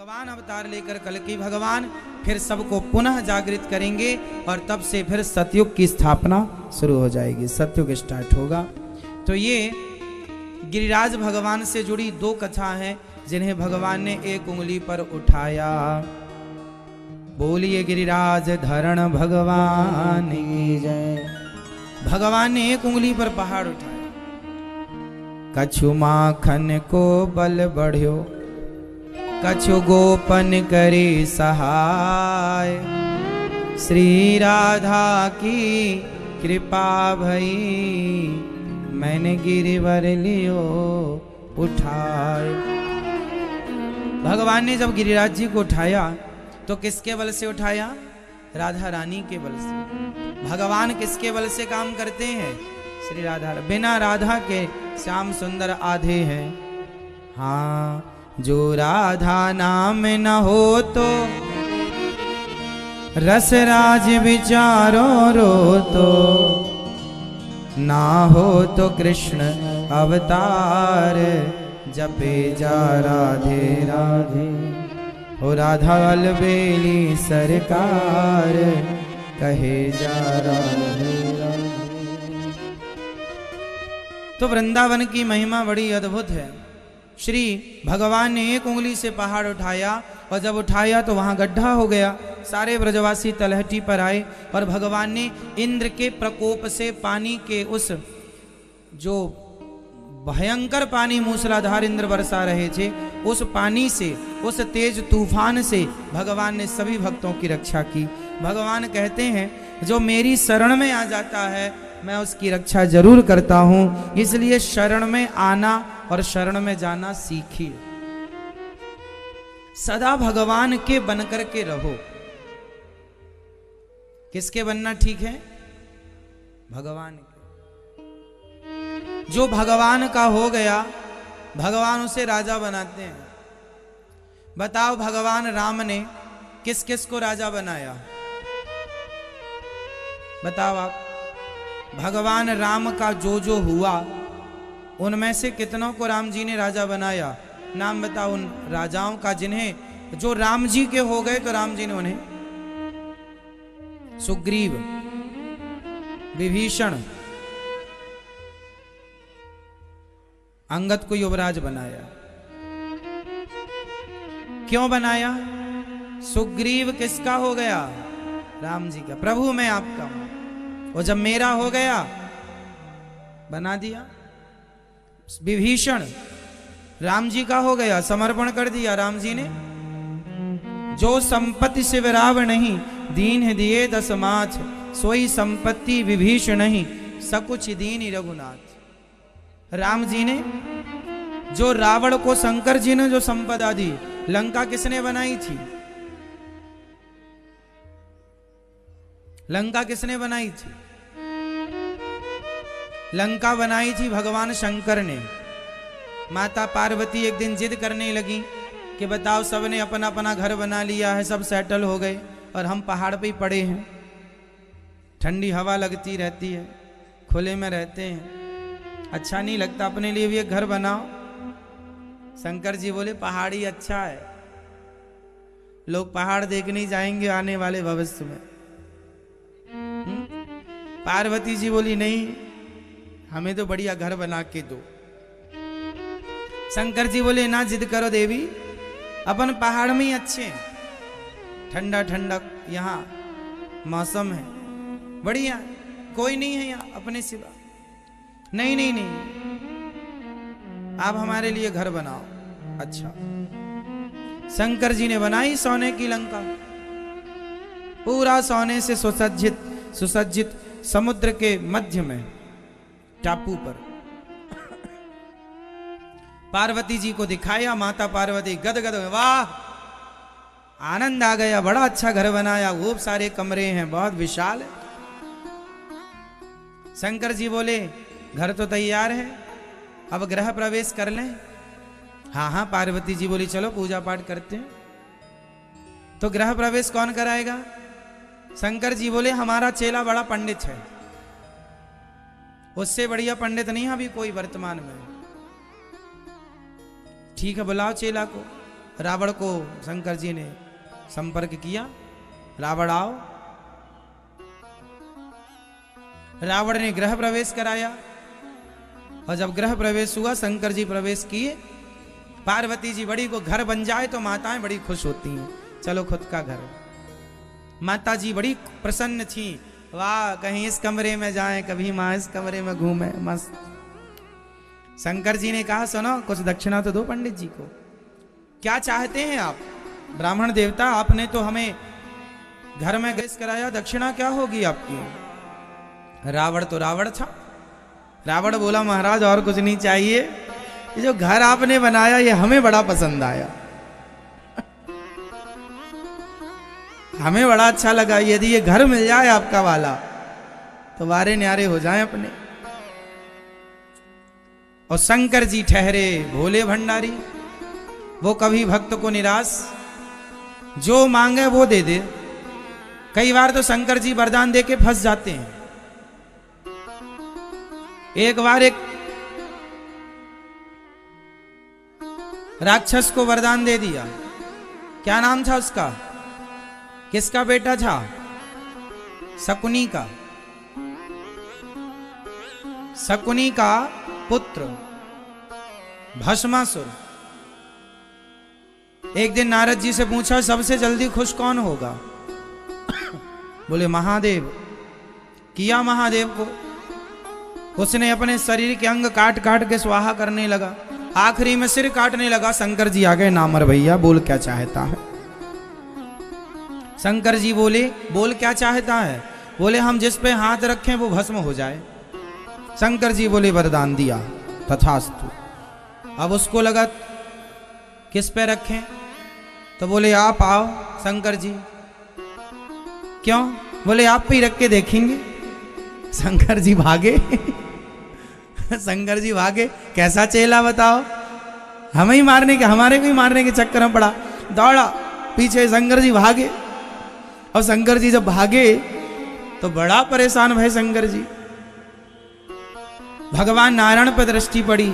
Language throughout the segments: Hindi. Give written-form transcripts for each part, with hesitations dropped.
भगवान अवतार लेकर कल्कि भगवान फिर सबको पुनः जागृत करेंगे और तब से फिर सतयुग की स्थापना शुरू हो जाएगी, सतयुग स्टार्ट होगा। तो ये गिरिराज भगवान से जुड़ी दो कथा हैं जिन्हें भगवान ने एक उंगली पर उठाया। बोलिए गिरिराज धरण भगवान की जय। भगवान ने एक उंगली पर पहाड़ उठाया। कछु माखन को बल बढ़्यो, कछु गोपन करे सहाय। श्री राधा की कृपा भई, मैंने गिरिवर लियो उठाए। भगवान ने जब गिरिराज जी को उठाया तो किसके बल से उठाया? राधा रानी के बल से। भगवान किसके बल से काम करते हैं? श्री राधा। बिना राधा के श्याम सुंदर आधे हैं। हाँ, जो राधा नाम न हो तो रसराज विचारो रो तो, ना हो तो कृष्ण अवतार जपे जा राधे राधे। हो राधा अलबेली सरकार कहे जा राधे राधे। तो वृंदावन की महिमा बड़ी अद्भुत है। श्री भगवान ने एक उंगली से पहाड़ उठाया और जब उठाया तो वहां गड्ढा हो गया। सारे ब्रजवासी तलहटी पर आए और भगवान ने इंद्र के प्रकोप से पानी के उस जो भयंकर पानी मूसलाधार इंद्र बरसा रहे थे, उस पानी से, उस तेज तूफान से भगवान ने सभी भक्तों की रक्षा की। भगवान कहते हैं जो मेरी शरण में आ जाता है मैं उसकी रक्षा जरूर करता हूं, इसलिए शरण में आना और शरण में जाना सीखिए। सदा भगवान के बनकर के रहो। किसके बनना ठीक है? भगवान के। जो भगवान का हो गया भगवान उसे राजा बनाते हैं। बताओ भगवान राम ने किस किस को राजा बनाया? बताओ आप। भगवान राम का जो जो हुआ उनमें से कितनों को राम जी ने राजा बनाया? नाम बताओ उन राजाओं का जिन्हें, जो राम जी के हो गए तो राम जी ने उन्हें सुग्रीव, विभीषण, अंगद को युवराज बनाया। क्यों बनाया? सुग्रीव किसका हो गया? राम जी का। प्रभु मैं आपका हूं, और जब मेरा हो गया बना दिया। विभीषण राम जी का हो गया, समर्पण कर दिया राम जी ने। जो संपत्ति से विराव नहीं, दीन दिए दस माछ, सोई संपत्ति विभीषण नहीं, सकुच दीन रघुनाथ। राम जी ने जो रावण को, शंकर जी ने जो संपदा दी, लंका किसने बनाई थी? लंका किसने बनाई थी? लंका बनाई थी भगवान शंकर ने। माता पार्वती एक दिन जिद करने लगी कि बताओ सबने अपना अपना घर बना लिया है, सब सेटल हो गए और हम पहाड़ पे ही पड़े हैं, ठंडी हवा लगती रहती है, खुले में रहते हैं, अच्छा नहीं लगता, अपने लिए भी एक घर बनाओ। शंकर जी बोले पहाड़ ही अच्छा है, लोग पहाड़ देखने जाएंगे आने वाले भविष्य में। पार्वती जी बोली नहीं, हमें तो बढ़िया घर बना के दो। शंकर जी बोले ना जिद करो देवी, अपन पहाड़ में ही अच्छे हैं, ठंडा ठंडा यहाँ मौसम है, बढ़िया, कोई नहीं है यहाँ अपने सिवा। नहीं नहीं नहीं, आप हमारे लिए घर बनाओ। अच्छा, शंकर जी ने बनाई सोने की लंका, पूरा सोने से सुसज्जित सुसज्जित, समुद्र के मध्य में टापू पर। पार्वती जी को दिखाया, माता पार्वती गदगद, वाह आनंद आ गया, बड़ा अच्छा घर बनाया, खूब सारे कमरे हैं, बहुत विशाल है। शंकर जी बोले घर तो तैयार है, अब गृह प्रवेश कर लें। हाँ हाँ, पार्वती जी बोली चलो पूजा पाठ करते हैं। तो गृह प्रवेश कौन कराएगा? शंकर जी बोले हमारा चेला बड़ा पंडित है, उससे बढ़िया पंडित नहीं अभी कोई वर्तमान में। ठीक है बुलाओ चेला को। रावण को शंकर जी ने संपर्क किया, रावण आओ। रावण ने गृह प्रवेश कराया और जब गृह प्रवेश हुआ शंकर जी प्रवेश किए। पार्वती जी बड़ी को घर बन जाए तो माताएं बड़ी खुश होती हैं, चलो खुद का घर। माता जी बड़ी प्रसन्न थी, वाह कहीं इस कमरे में जाएं, कभी माँ इस कमरे में घूमे, मस्त। शंकर जी ने कहा सुनो कुछ दक्षिणा तो दो पंडित जी को, क्या चाहते हैं आप? ब्राह्मण देवता आपने तो हमें घर में गैस कराया, दक्षिणा क्या होगी आपकी? रावण तो रावण था, रावण बोला महाराज और कुछ नहीं चाहिए, ये जो घर आपने बनाया ये हमें बड़ा पसंद आया, हमें बड़ा अच्छा लगा, यदि ये घर मिल जाए आपका वाला तो वारे न्यारे हो जाएं अपने। और शंकर जी ठहरे भोले भंडारी, वो कभी भक्त को निराश, जो मांगे वो दे दे। कई बार तो शंकर जी वरदान दे के फंस जाते हैं। एक बार एक राक्षस को वरदान दे दिया, क्या नाम था उसका, किसका बेटा था? शकुनी का, शकुनी का पुत्र भस्मासुर। एक दिन नारद जी से पूछा सबसे जल्दी खुश कौन होगा? बोले महादेव। किया महादेव को, उसने अपने शरीर के अंग काट काट के स्वाहा करने लगा, आखिरी में सिर काटने लगा। शंकर जी आ गए, नामर भैया बोल क्या चाहता है? शंकर जी बोले बोल क्या चाहता है? बोले हम जिस पे हाथ रखें वो भस्म हो जाए। शंकर जी बोले वरदान दिया, तथास्तु। अब उसको लगा किस पे रखें, तो बोले आप आओ शंकर जी। क्यों? बोले आप पे ही रख के देखेंगे। शंकर जी भागे शंकर जी भागे, कैसा चेला बताओ, हमें ही मारने के, हमारे को ही मारने के चक्कर में पड़ा, दौड़ा पीछे। शंकर जी भागे, और शंकर जी जब भागे तो बड़ा परेशान भय शंकर जी। भगवान नारायण पर दृष्टि पड़ी,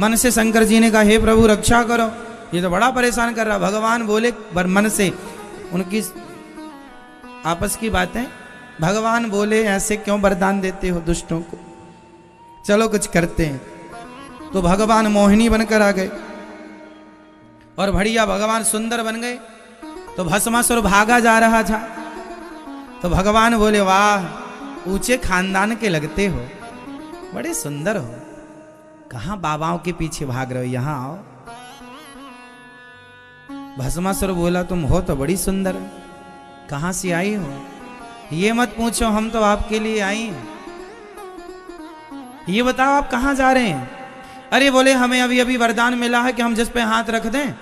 मन से शंकर जी ने कहा हे प्रभु रक्षा करो, ये तो बड़ा परेशान कर रहा। भगवान बोले मन से, उनकी आपस की बातें, भगवान बोले ऐसे क्यों वरदान देते हो दुष्टों को, चलो कुछ करते हैं। तो भगवान मोहिनी बनकर आ गए और बढ़िया भगवान सुंदर बन गए। तो भस्मासुर भागा जा रहा था, तो भगवान बोले वाह ऊंचे खानदान के लगते हो, बड़े सुंदर हो, कहां बाबाओं के पीछे भाग रहे हो, यहां आओ। भस्मासुर बोला तुम हो तो बड़ी सुंदर, कहां से आई हो? ये मत पूछो, हम तो आपके लिए आई हैं। ये बताओ आप कहां जा रहे हैं? अरे बोले हमें अभी अभी वरदान मिला है कि हम जिस पे हाथ रख दें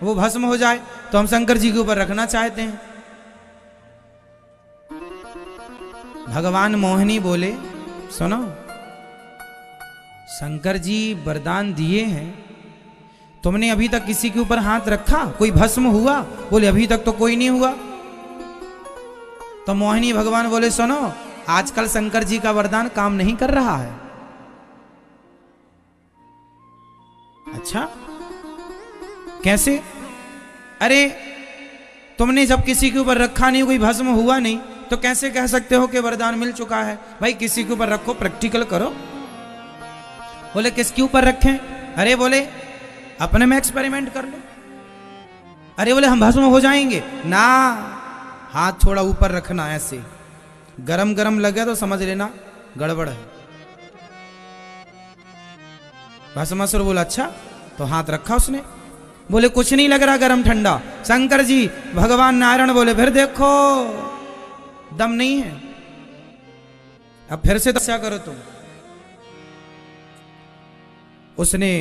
वो भस्म हो जाए, तो हम शंकर जी के ऊपर रखना चाहते हैं। भगवान मोहिनी बोले सुनो, शंकर जी वरदान दिए हैं, तुमने अभी तक किसी के ऊपर हाथ रखा, कोई भस्म हुआ? बोले अभी तक तो कोई नहीं हुआ। तो मोहिनी भगवान बोले सुनो, आजकल शंकर जी का वरदान काम नहीं कर रहा है। अच्छा कैसे? अरे तुमने जब किसी के ऊपर रखा नहीं, कोई भस्म हुआ नहीं, तो कैसे कह सकते हो कि वरदान मिल चुका है? भाई किसी के ऊपर रखो, प्रैक्टिकल करो। बोले किसके ऊपर रखें? अरे बोले अपने में एक्सपेरिमेंट कर लो। अरे बोले हम भस्म हो जाएंगे ना, हाथ थोड़ा ऊपर रखना, ऐसे गरम गरम लगे तो समझ लेना गड़बड़ है। भस्मासुर बोला अच्छा, तो हाथ रखा उसने, बोले कुछ नहीं लग रहा गरम ठंडा। शंकर जी भगवान नारायण बोले फिर देखो दम नहीं है, अब फिर से तपस्या करो तुम। उसने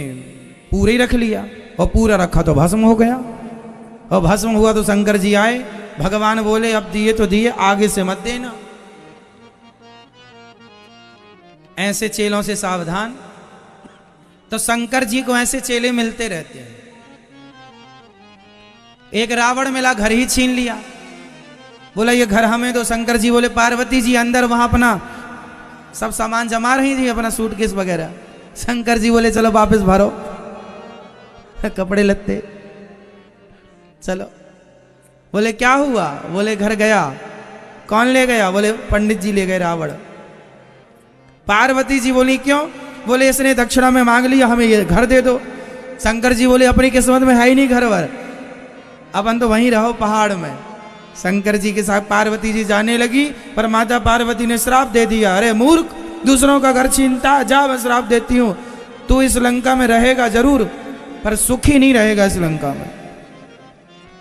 पूरे ही रख लिया, और पूरा रखा तो भस्म हो गया। और भस्म हुआ तो शंकर जी आए, भगवान बोले अब दिए तो दिए, आगे से मत देना, ऐसे चेलों से सावधान। तो शंकर जी को ऐसे चेले मिलते रहते हैं। एक रावण मिला, घर ही छीन लिया, बोला ये घर हमें दो। शंकर जी बोले पार्वती जी अंदर वहां अपना सब सामान जमा रही थी, अपना सूटकेस वगैरह। शंकर जी बोले चलो वापस भरो कपड़े लत्ते। चलो। बोले क्या हुआ? बोले घर गया। कौन ले गया? बोले पंडित जी ले गए रावण। पार्वती जी बोली क्यों? बोले इसने दक्षिणा में मांग लिया, हमें ये घर दे दो। शंकर जी बोले अपनी किस्मत में है ही नहीं घर वर, अपन तो वहीं रहो पहाड़ में। शंकर जी के साथ पार्वती जी जाने लगी, पर माता पार्वती ने श्राप दे दिया। अरे मूर्ख, दूसरों का घर छीनता, जा मैं श्राप देती हूं, तू इस लंका में रहेगा जरूर पर सुखी नहीं रहेगा इस लंका में।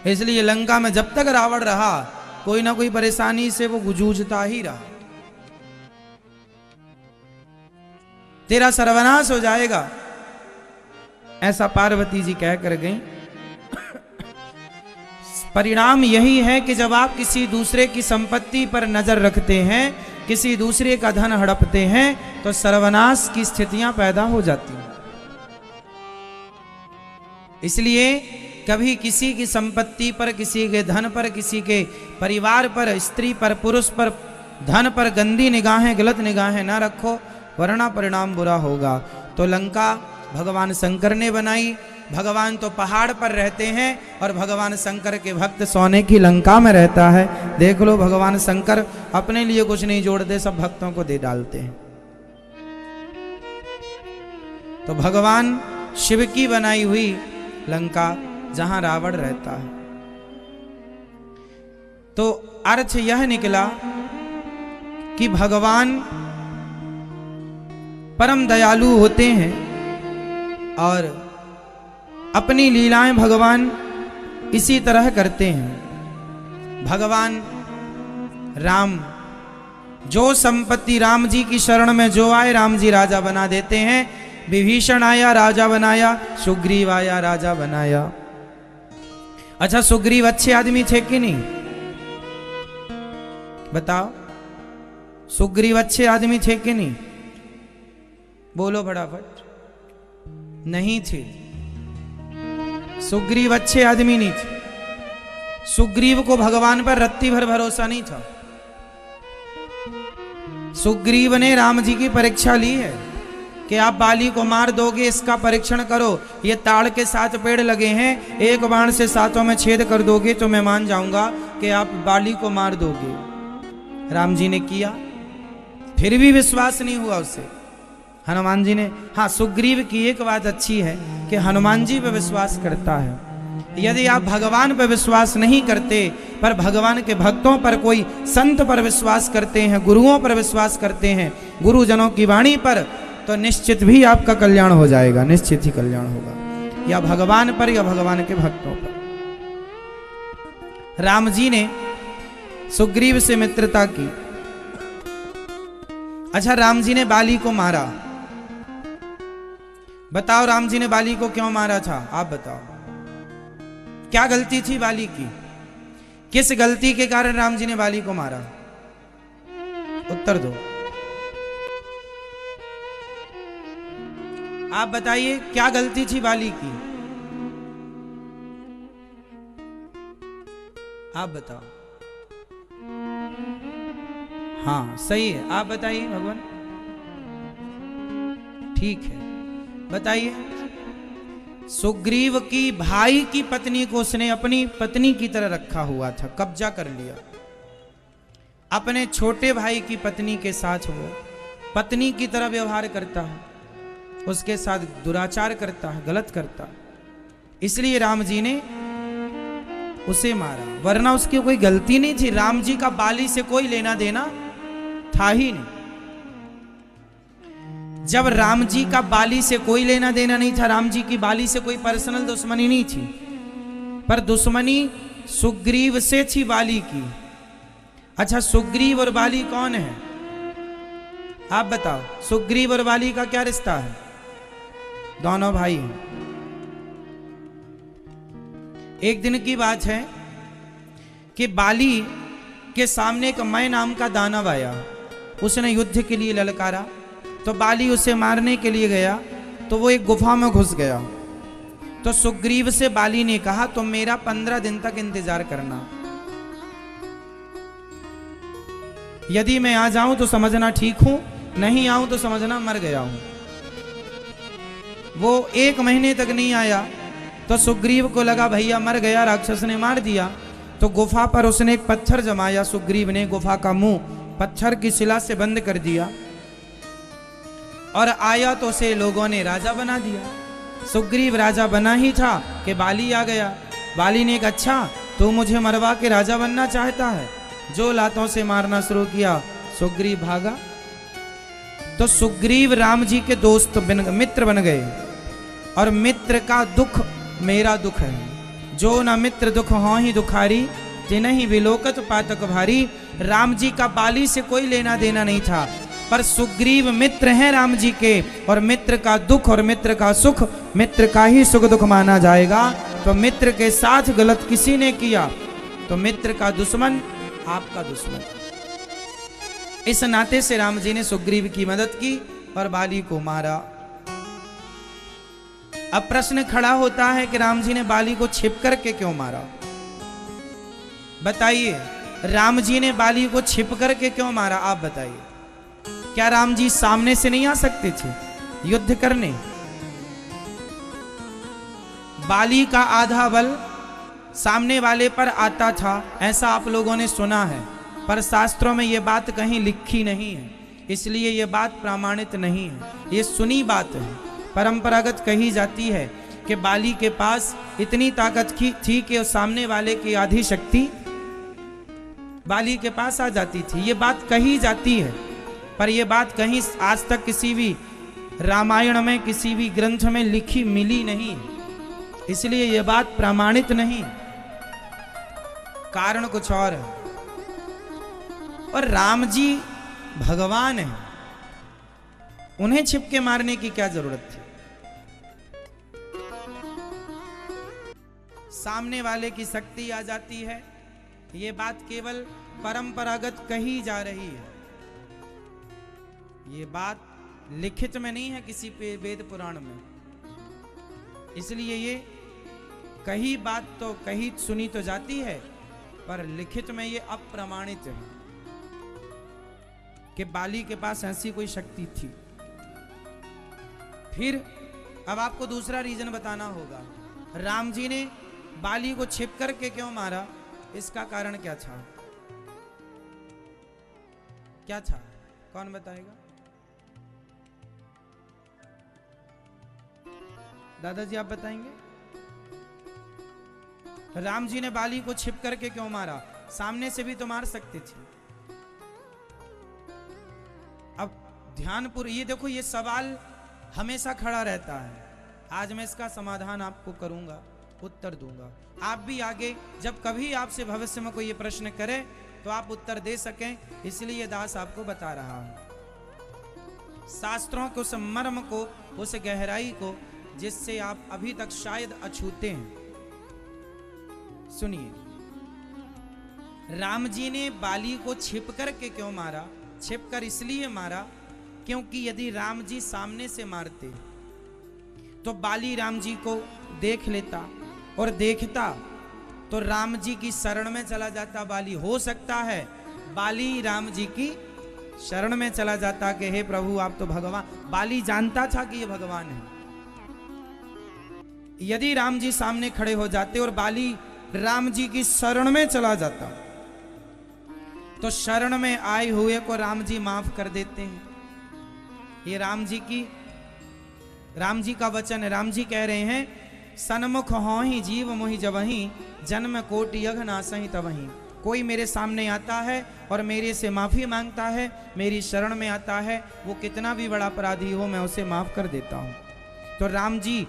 इसलिए लंका में जब तक रावण रहा कोई ना कोई परेशानी से वो जूझता ही रहा। तेरा सर्वनाश हो जाएगा, ऐसा पार्वती जी कह कर गई। परिणाम यही है कि जब आप किसी दूसरे की संपत्ति पर नजर रखते हैं, किसी दूसरे का धन हड़पते हैं, तो सर्वनाश की स्थितियां पैदा हो जाती हैं। इसलिए कभी किसी की संपत्ति पर, किसी के धन पर, किसी के परिवार पर, स्त्री पर, पुरुष पर, धन पर गंदी निगाहें, गलत निगाहें ना रखो, वरना परिणाम बुरा होगा। तो लंका भगवान शंकर ने बनाई। भगवान तो पहाड़ पर रहते हैं और भगवान शंकर के भक्त सोने की लंका में रहता है। देख लो, भगवान शंकर अपने लिए कुछ नहीं जोड़ते, सब भक्तों को दे डालते हैं। तो भगवान शिव की बनाई हुई लंका जहां रावण रहता है। तो अर्थ यह निकला कि भगवान परम दयालु होते हैं और अपनी लीलाएं भगवान इसी तरह करते हैं। भगवान राम जो संपत्ति राम जी की शरण में जो आए राम जी राजा बना देते हैं। विभीषण आया राजा बनाया, सुग्रीव आया राजा बनाया। अच्छा, सुग्रीव अच्छे आदमी थे कि नहीं? बताओ, सुग्रीव अच्छे आदमी थे कि नहीं? बोलो फटाफट। नहीं थे, सुग्रीव अच्छे आदमी नहीं थे। सुग्रीव को भगवान पर रत्ती भर भरोसा नहीं था। सुग्रीव ने राम जी की परीक्षा ली है कि आप बाली को मार दोगे, इसका परीक्षण करो। ये ताड़ के 7 पेड़ लगे हैं, एक बाण से 7 में छेद कर दोगे तो मैं मान जाऊंगा कि आप बाली को मार दोगे। राम जी ने किया, फिर भी विश्वास नहीं हुआ उससे। हनुमान जी ने, हाँ, सुग्रीव की एक बात अच्छी है कि हनुमान जी पे विश्वास करता है। यदि आप भगवान पर विश्वास नहीं करते पर भगवान के भक्तों पर, कोई संत पर विश्वास करते हैं, गुरुओं पर विश्वास करते हैं, गुरुजनों की वाणी पर, तो निश्चित भी आपका कल्याण हो जाएगा, निश्चित ही कल्याण होगा, या भगवान पर या भगवान के भक्तों पर। राम जी ने सुग्रीव से मित्रता की। अच्छा, राम जी ने बाली को मारा। बताओ, राम जी ने बाली को क्यों मारा था? आप बताओ, क्या गलती थी बाली की? किस गलती के कारण राम जी ने बाली को मारा? उत्तर दो। आप बताइए, क्या गलती थी बाली की? आप बताओ। हाँ, सही है, आप बताइए भगवान। ठीक है, बताइए। सुग्रीव की भाई की पत्नी को उसने अपनी पत्नी की तरह रखा हुआ था, कब्जा कर लिया। अपने छोटे भाई की पत्नी के साथ वो पत्नी की तरह व्यवहार करता है, उसके साथ दुराचार करता है, गलत करता है। इसलिए राम जी ने उसे मारा, वरना उसकी कोई गलती नहीं थी। राम जी का बाली से कोई लेना देना था ही नहीं। जब राम जी का बाली से कोई लेना देना नहीं था, राम जी की बाली से कोई पर्सनल दुश्मनी नहीं थी, पर दुश्मनी सुग्रीव से थी बाली की। अच्छा, सुग्रीव और बाली कौन है? आप बताओ, सुग्रीव और बाली का क्या रिश्ता है? दोनों भाई हैं। एक दिन की बात है कि बाली के सामने एक मय नाम का दानव आया। उसने युद्ध के लिए ललकारा, तो बाली उसे मारने के लिए गया, तो वो एक गुफा में घुस गया। तो सुग्रीव से बाली ने कहा, तुम मेरा 15 दिन तक इंतजार करना, यदि मैं आ जाऊं तो समझना ठीक हूं, नहीं आऊं तो समझना मर गया हूं। वो 1 महीने तक नहीं आया। तो सुग्रीव को लगा भैया मर गया, राक्षस ने मार दिया। तो गुफा पर उसने एक पत्थर जमाया, सुग्रीव ने गुफा का मुंह पत्थर की शिला से बंद कर दिया और आया तो उसे लोगों ने राजा बना दिया। सुग्रीव राजा बना ही था कि बाली आ गया। बाली ने कहा अच्छा तू मुझे मरवा के राजा बनना चाहता है, जो लातों से मारना शुरू किया। सुग्रीव भागा। तो सुग्रीव राम जी के दोस्त मित्र बन गए और मित्र का दुख मेरा दुख है, जो न मित्र दुख हो ही दुखारी, जिन्हीं विलोकत पातक भारी। राम जी का बाली से कोई लेना देना नहीं था, पर सुग्रीव मित्र हैं राम जी के, और मित्र का दुख और मित्र का सुख मित्र का ही सुख दुख माना जाएगा। तो मित्र के साथ गलत किसी ने किया तो मित्र का दुश्मन आपका दुश्मन। इस नाते से राम जी ने सुग्रीव की मदद की और बाली को मारा। अब प्रश्न खड़ा होता है कि राम जी ने बाली को छिप करके क्यों मारा? बताइए, राम जी ने बाली को छिप करके क्यों मारा? आप बताइए। क्या राम जी सामने से नहीं आ सकते थे युद्ध करने? बाली का आधा बल सामने वाले पर आता था, ऐसा आप लोगों ने सुना है, पर शास्त्रों में यह बात कहीं लिखी नहीं है, इसलिए यह बात प्रमाणित नहीं है। ये सुनी बात है, परंपरागत कही जाती है कि बाली के पास इतनी ताकत थी कि उस सामने वाले की आधी शक्ति बाली के पास आ जाती थी। ये बात कही जाती है, पर यह बात कहीं आज तक किसी भी रामायण में किसी भी ग्रंथ में लिखी मिली नहीं है, इसलिए यह बात प्रमाणित नहीं। कारण कुछ और है। और राम जी भगवान हैं, उन्हें छिपके मारने की क्या जरूरत थी? सामने वाले की शक्ति आ जाती है, ये बात केवल परंपरागत कही जा रही है, ये बात लिखित में नहीं है किसी पे वेद पुराण में। इसलिए ये कही बात तो कही सुनी तो जाती है, पर लिखित में ये अप्रमाणित है कि बाली के पास ऐसी कोई शक्ति थी। फिर अब आपको दूसरा रीजन बताना होगा, राम जी ने बाली को छिप करके क्यों मारा? इसका कारण क्या था? क्या था? कौन बताएगा? दादाजी आप बताएंगे। राम जी ने बाली को छिप करके क्यों मारा? सामने से भी तो मार सकते थे। अब ध्यानपूर्वक ये देखो, ये सवाल हमेशा खड़ा रहता है। आज मैं इसका समाधान आपको करूंगा, उत्तर दूंगा। आप भी आगे जब कभी आपसे भविष्य में कोई ये प्रश्न करे तो आप उत्तर दे सकें, इसलिए ये दास आपको बता रहा हूं शास्त्रों के उस मर्म को, उस गहराई को, जिससे आप अभी तक शायद अछूते हैं। सुनिए, राम जी ने बाली को छिप करके क्यों मारा? छिप कर इसलिए मारा क्योंकि यदि राम जी सामने से मारते तो बाली राम जी को देख लेता, और देखता तो राम जी की शरण में चला जाता बाली। हो सकता है बाली राम जी की शरण में चला जाता कि हे प्रभु आप तो भगवान। बाली जानता था कि ये भगवान है। यदि राम जी सामने खड़े हो जाते और बाली राम जी की शरण में चला जाता तो शरण में आए हुए को राम जी माफ कर देते हैं। ये राम जी का वचन है। राम जी कह रहे हैं, सन्मुख हो ही जीव मोहि जबहि, जन्म कोटि यघ नासहि तबहि। कोई मेरे सामने आता है और मेरे से माफी मांगता है, मेरी शरण में आता है, वो कितना भी बड़ा अपराधी हो मैं उसे माफ कर देता हूं। तो राम जी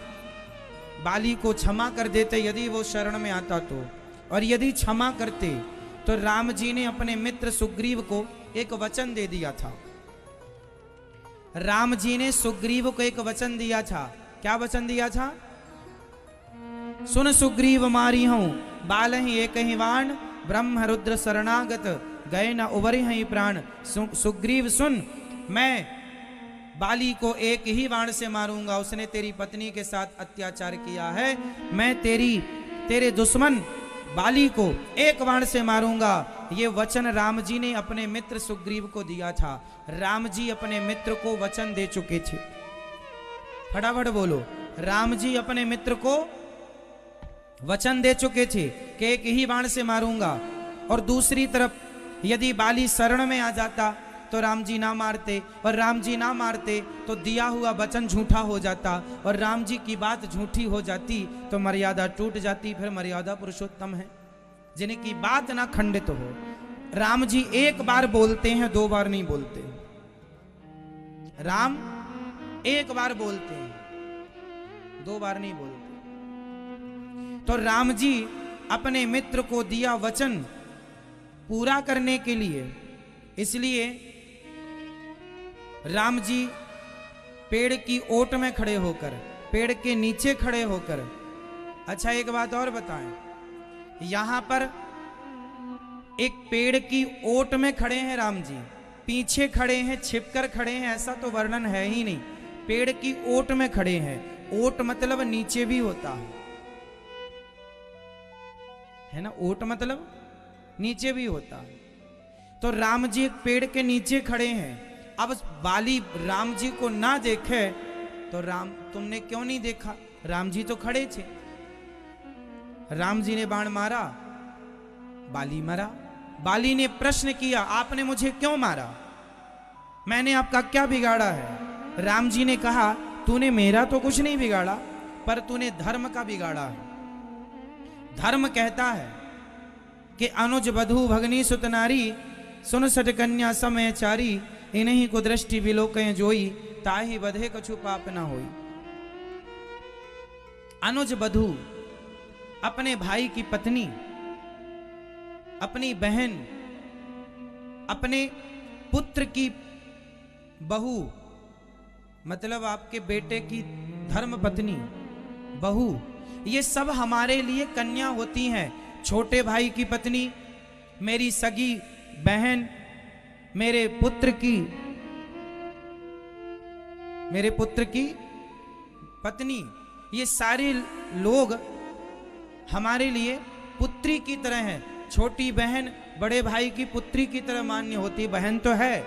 बाली को क्षमा कर देते यदि वो शरण में आता तो, और यदि क्षमा करते तो राम जी ने अपने मित्र सुग्रीव को एक वचन दे दिया था। राम जी ने सुग्रीव को एक वचन दिया था। क्या वचन दिया था? सुन सुग्रीव मारी हूं बाल ही एक ही वाण, ब्रह्म रुद्र शरणागत गए न उबरे हैं प्राण। सुग्रीव सुन, मैं बाली को एक ही बाण से मारूंगा। उसने तेरी पत्नी के साथ अत्याचार किया है, मैं तेरे दुश्मन बाली को एक बाण से मारूंगा। ये वचन राम जी ने अपने मित्र सुग्रीव को दिया था। राम जी अपने मित्र को वचन दे चुके थे। फटाफट बोलो, राम जी अपने मित्र को वचन दे चुके थे कि एक ही बाण से मारूंगा, और दूसरी तरफ यदि बाली शरण में आ जाता तो राम जी ना मारते, और राम जी ना मारते तो दिया हुआ वचन झूठा हो जाता, और राम जी की बात झूठी हो जाती तो मर्यादा टूट जाती। फिर मर्यादा पुरुषोत्तम है जिनकी बात ना खंडित हो। राम जी एक बार बोलते हैं, दो बार नहीं बोलते। राम एक बार बोलते हैं, दो बार नहीं बोलते। तो राम जी अपने मित्र को दिया वचन पूरा करने के लिए, इसलिए राम जी पेड़ की ओट में खड़े होकर, पेड़ के नीचे खड़े होकर। अच्छा एक बात और बताएं, यहां पर एक पेड़ की ओट में खड़े हैं राम जी, पीछे खड़े हैं, छिपकर खड़े हैं, ऐसा तो वर्णन है ही नहीं। पेड़ की ओट में खड़े हैं। ओट मतलब नीचे भी होता है ना, ओट मतलब नीचे भी होता है। तो राम जी एक पेड़ के नीचे खड़े हैं। अब बाली राम जी को ना देखे तो राम, तुमने क्यों नहीं देखा, राम जी तो खड़े थे। राम जी ने बाण मारा, बाली मरा। बाली ने प्रश्न किया, आपने मुझे क्यों मारा, मैंने आपका क्या बिगाड़ा है। राम जी ने कहा, तूने मेरा तो कुछ नहीं बिगाड़ा, पर तूने धर्म का बिगाड़ा है। धर्म कहता है कि अनुज वधु भगनी सुत नारी, सुन सट कन्या समय चारी, इन्हीं को दृष्टि विलोकय जोई, ताहि बधे कछु पाप न होई। अनुज वधु अपने भाई की पत्नी, अपनी बहन, अपने पुत्र की बहू, मतलब आपके बेटे की धर्म पत्नी, बहू, ये सब हमारे लिए कन्या होती हैं। छोटे भाई की पत्नी, मेरी सगी बहन, मेरे पुत्र की पत्नी, ये सारे लोग हमारे लिए पुत्री की तरह हैं। छोटी बहन बड़े भाई की पुत्री की तरह मान्य होती। बहन तो है,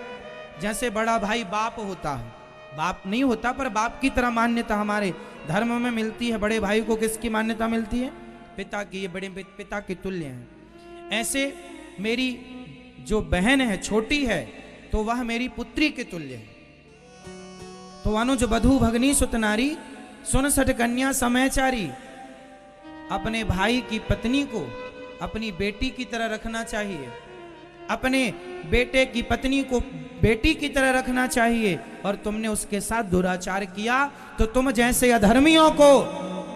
जैसे बड़ा भाई बाप होता है, बाप नहीं होता पर बाप की तरह मान्यता हमारे धर्म में मिलती है। बड़े भाई को किसकी मान्यता मिलती है, पिता की, ये बड़े पिता के तुल्य हैं। ऐसे मेरी जो बहन है, छोटी है, तो वह मेरी पुत्री के तुल्य है। तो अनुज वधु भगनी सुत नारी, सुन सठ कन्या समयचारी। अपने भाई की पत्नी को अपनी बेटी की तरह रखना चाहिए, अपने बेटे की पत्नी को बेटी की तरह रखना चाहिए। और तुमने उसके साथ दुराचार किया तो तुम जैसे अधर्मियों को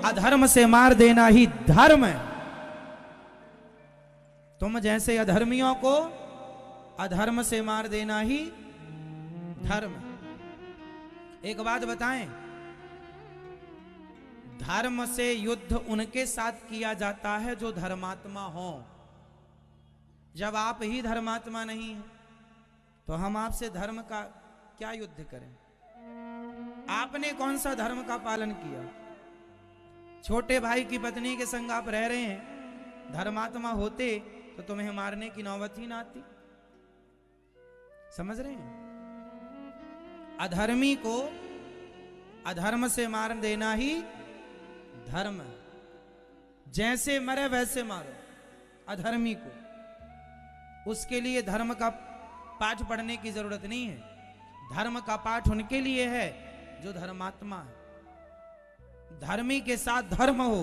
अधर्म से मार देना ही धर्म है। तुम जैसे अधर्मियों को अधर्म से मार देना ही धर्म है। एक बात बताएं, धर्म से युद्ध उनके साथ किया जाता है जो धर्मात्मा हो। जब आप ही धर्मात्मा नहीं हैं तो हम आपसे धर्म का क्या युद्ध करें। आपने कौन सा धर्म का पालन किया। छोटे भाई की पत्नी के संग आप रह रहे हैं, धर्मात्मा होते तो तुम्हें मारने की नौबत ही ना आती। समझ रहे हैं, अधर्मी को अधर्म से मार देना ही धर्म है। जैसे मरे वैसे मारो अधर्मी को, उसके लिए धर्म का पाठ पढ़ने की जरूरत नहीं है। धर्म का पाठ उनके लिए है जो धर्मात्मा है। धर्मी के साथ धर्म हो,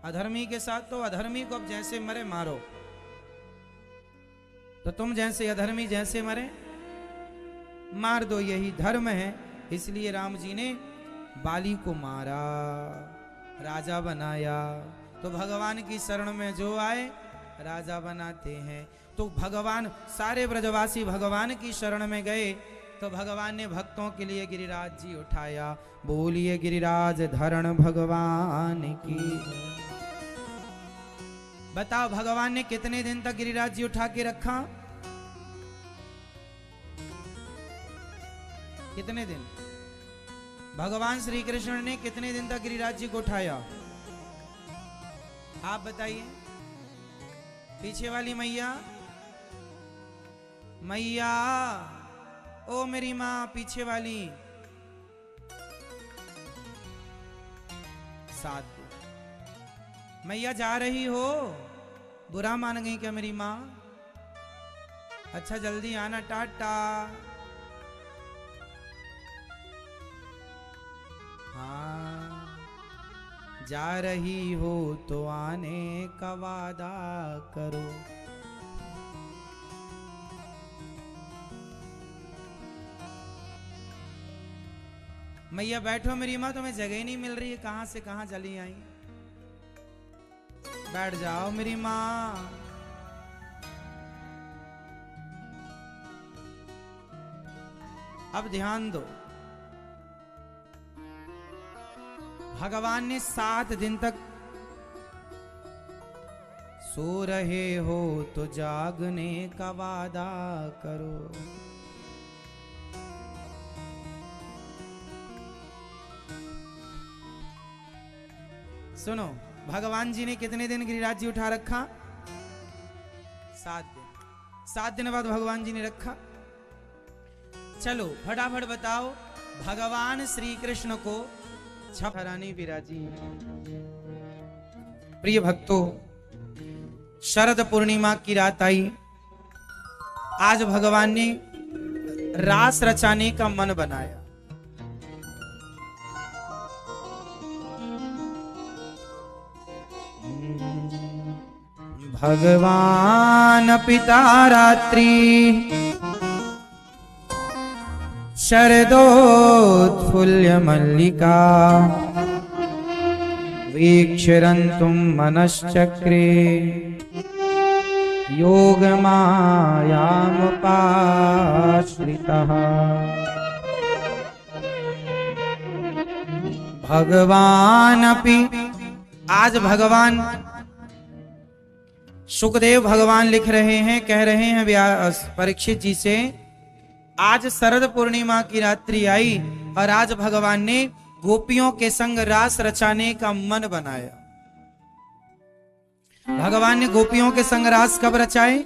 अधर्मी के साथ तो अधर्मी को अब जैसे मरे मारो। तो तुम जैसे अधर्मी जैसे मरे मार दो, यही धर्म है। इसलिए राम जी ने बाली को मारा, राजा बनाया। तो भगवान की शरण में जो आए राजा बनाते हैं। तो भगवान, सारे ब्रजवासी भगवान की शरण में गए तो भगवान ने भक्तों के लिए गिरिराज जी उठाया। बोलिए गिरिराज धरण भगवान की। बताओ भगवान ने कितने दिन तक गिरिराज जी उठा के रखा। कितने दिन। भगवान श्री कृष्ण ने कितने दिन तक गिरिराज जी को उठाया, आप बताइए। पीछे वाली मैया, मैया ओ मेरी मां पीछे वाली, 7 दिन। मैया जा रही हो? बुरा मान गई क्या मेरी माँ? अच्छा जल्दी आना, टाटा। हाँ, जा रही हो तो आने का वादा करो। मैया बैठो मेरी माँ, तुम्हें जगह ही नहीं मिल रही है, कहां से कहां चली आई। बैठ जाओ मेरी माँ। अब ध्यान दो, भगवान ने 7 दिन तक, सो रहे हो तो जागने का वादा करो। सुनो, भगवान जी ने कितने दिन गिरिराज जी उठा रखा? 7 दिन। 7 दिन बाद भगवान जी ने रखा। चलो फटाफट बताओ, भगवान श्री कृष्ण को छपरानी विराजी। प्रिय भक्तों, शरद पूर्णिमा की रात आई। आज भगवान ने रास रचाने का मन बनाया। भगवान पिता रात्रि शरदोत्फुल्ल मल्लिका वीक्षरन्तुं मनश्चक्रे योगमायामुपाश्रितः। भगवान अपि, आज भगवान सुखदेव भगवान लिख रहे हैं, कह रहे हैं परीक्षित जी से, आज शरद पूर्णिमा की रात्रि आई और आज भगवान ने गोपियों के संग रास रचाने का मन बनाया। भगवान ने गोपियों के संग रास कब रचाए?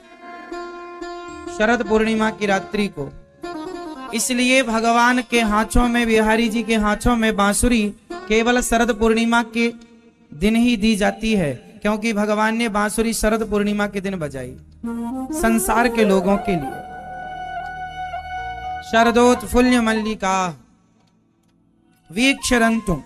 शरद पूर्णिमा की रात्रि को। इसलिए भगवान के हाथों में, बिहारी जी के हाथों में बांसुरी केवल शरद पूर्णिमा के दिन ही दी जाती है, क्योंकि भगवान ने बांसुरी शरद पूर्णिमा के दिन बजाई संसार के लोगों के लिए। शरदोत्फुल्ल मल्लिका वीक्षरन्तुं।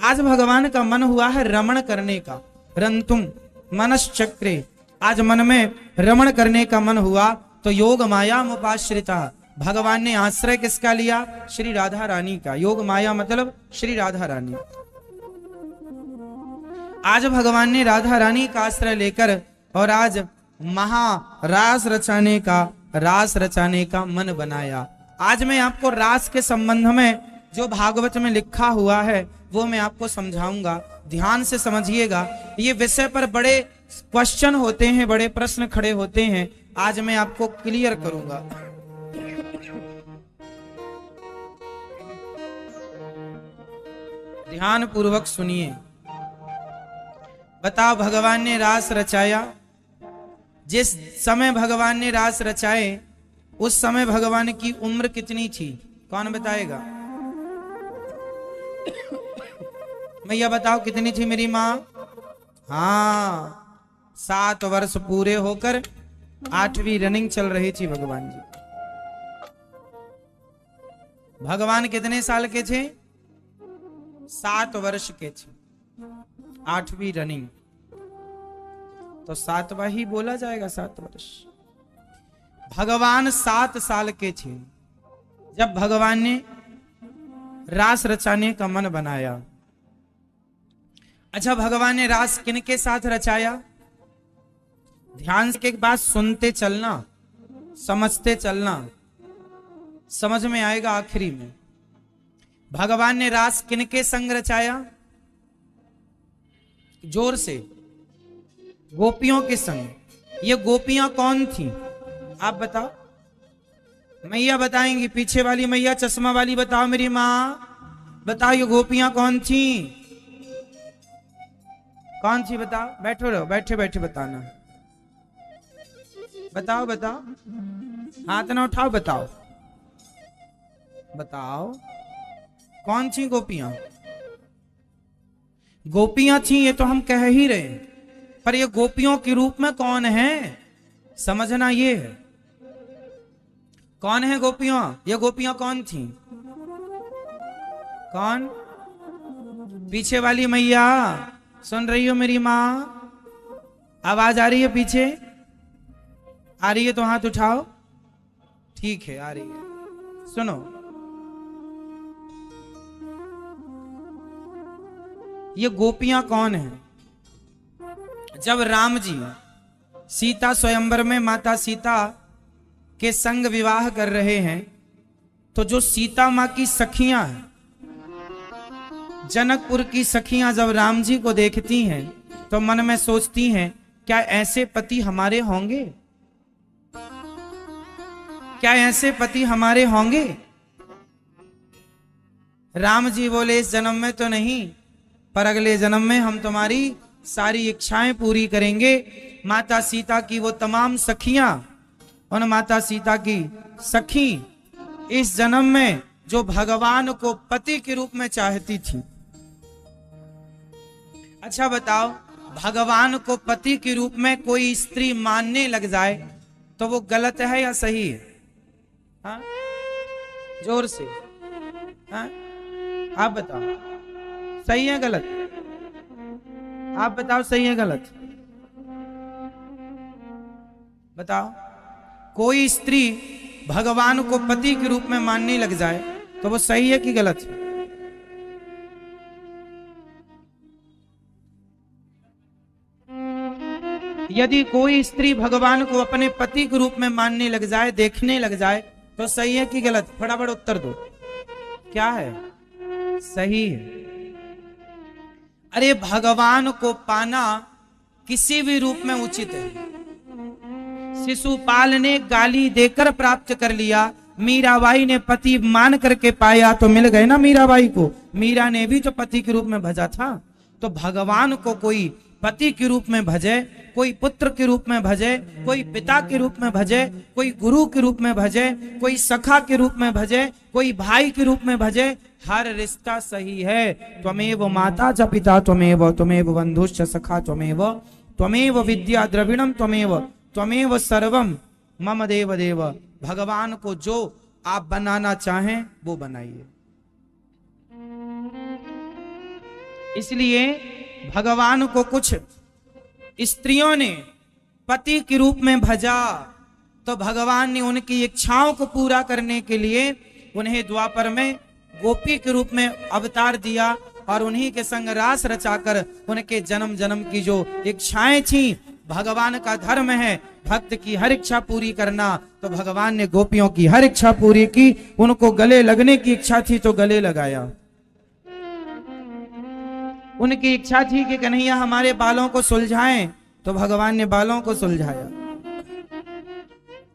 आज भगवान का मन हुआ है रमण करने का। रंतुम मनश्चक्रे, आज मन में रमण करने का मन हुआ तो योग माया मुपाश्रिता, भगवान ने आश्रय किसका लिया? श्री राधा रानी का। योग माया मतलब श्री राधा रानी। आज भगवान ने राधा रानी का आश्रय लेकर और आज रास रचाने का मन बनाया। आज मैं आपको रास के संबंध में जो भागवत में लिखा हुआ है वो मैं आपको समझाऊंगा, ध्यान से समझिएगा। ये विषय पर बड़े क्वेश्चन होते हैं, बड़े प्रश्न खड़े होते हैं, आज मैं आपको क्लियर करूंगा। ध्यान पूर्वक सुनिए। बताओ, भगवान ने रास रचाया। जिस समय भगवान ने रास रचाए उस समय भगवान की उम्र कितनी थी? कौन बताएगा? मैया बताओ कितनी थी मेरी माँ? हाँ, 7 वर्ष पूरे होकर 8वीं रनिंग चल रही थी भगवान जी। भगवान कितने साल के थे? 7 वर्ष के थे, 8वीं रनिंग, तो 7वां ही बोला जाएगा, 7 वर्ष। भगवान 7 साल के थे जब भगवान ने रास रचाने का मन बनाया। अच्छा, भगवान ने रास किनके साथ रचाया? ध्यान से एक बात सुनते चलना, समझते चलना, समझ में आएगा आखिरी में। भगवान ने रास किनके संग रचाया? जोर से। गोपियों के संग। ये गोपियां कौन थी आप बताओ? मैया बताएंगी, पीछे वाली मैया चश्मा वाली बताओ मेरी माँ, बताओ ये गोपियां कौन थी? कौन सी बताओ? बैठो रहो, बैठे बैठे बताना। बताओ बताओ, हाथ ना उठाओ, बताओ बताओ कौन सी गोपियां? गोपियां थी ये तो हम कह ही रहे, पर ये गोपियों के रूप में कौन है समझना ये है। कौन है गोपियां? ये गोपियां कौन थी? कौन? पीछे वाली मैया सुन रही हो मेरी मां? आवाज आ रही है? पीछे आ रही है तो हाथ उठाओ। ठीक है, आ रही है। सुनो, ये गोपियां कौन है? जब राम जी सीता स्वयंवर में माता सीता के संग विवाह कर रहे हैं, तो जो सीता मां की सखियां हैं, जनकपुर की सखियां जब राम जी को देखती हैं तो मन में सोचती हैं, क्या ऐसे पति हमारे होंगे? क्या ऐसे पति हमारे होंगे? राम जी बोले, इस जन्म में तो नहीं, पर अगले जन्म में हम तुम्हारी सारी इच्छाएं पूरी करेंगे। माता सीता की वो तमाम सखियां, उन माता सीता की सखी इस जन्म में जो भगवान को पति के रूप में चाहती थी। अच्छा बताओ, भगवान को पति के रूप में कोई स्त्री मानने लग जाए तो वो गलत है या सही है? हाँ? जोर से हाँ? आप बताओ, सही है गलत? आप बताओ, सही है गलत? बताओ। कोई स्त्री भगवान को पति के रूप में मानने लग जाए तो वो सही है कि गलत है? यदि कोई स्त्री भगवान को अपने पति के रूप में मानने लग जाए, देखने लग जाए, तो सही है कि गलत? फटाफट उत्तर दो, क्या है? सही है। अरे भगवान को पाना किसी भी रूप में उचित है। शिशुपाल ने गाली देकर प्राप्त कर लिया, मीराबाई ने पति मान करके पाया, तो मिल गए ना मीराबाई को। मीरा ने भी तो पति के रूप में भजा था। तो भगवान को कोई पति के रूप में भजे, कोई पुत्र के रूप में भजे, कोई पिता के रूप में भजे, कोई गुरु के रूप में भजे, कोई सखा के रूप में भजे, कोई भाई के रूप में भजे, हर रिश्ता सही है। त्वमेव माता च पिता त्वमेव, त्वमेव बंधुश्च सखा त्वमेव, त्वमेव विद्या द्रविणम त्वमेव, त्वमेव सर्वम मम देव देव। भगवान को जो आप बनाना चाहें वो बनाइए। इसलिए भगवान को कुछ स्त्रियों ने पति के रूप में भजा, तो भगवान ने उनकी इच्छाओं को पूरा करने के लिए उन्हें द्वापर में गोपी के रूप में अवतार दिया और उन्हीं के संग रास रचाकर उनके जन्म जन्म की जो इच्छाएं थी, भगवान का धर्म है भक्त की हर इच्छा पूरी करना, तो भगवान ने गोपियों की हर इच्छा पूरी की। उनको गले लगने की इच्छा थी तो गले लगाया। उनकी इच्छा थी कि कन्हैया हमारे बालों को सुलझाएं, तो भगवान ने बालों को सुलझाया।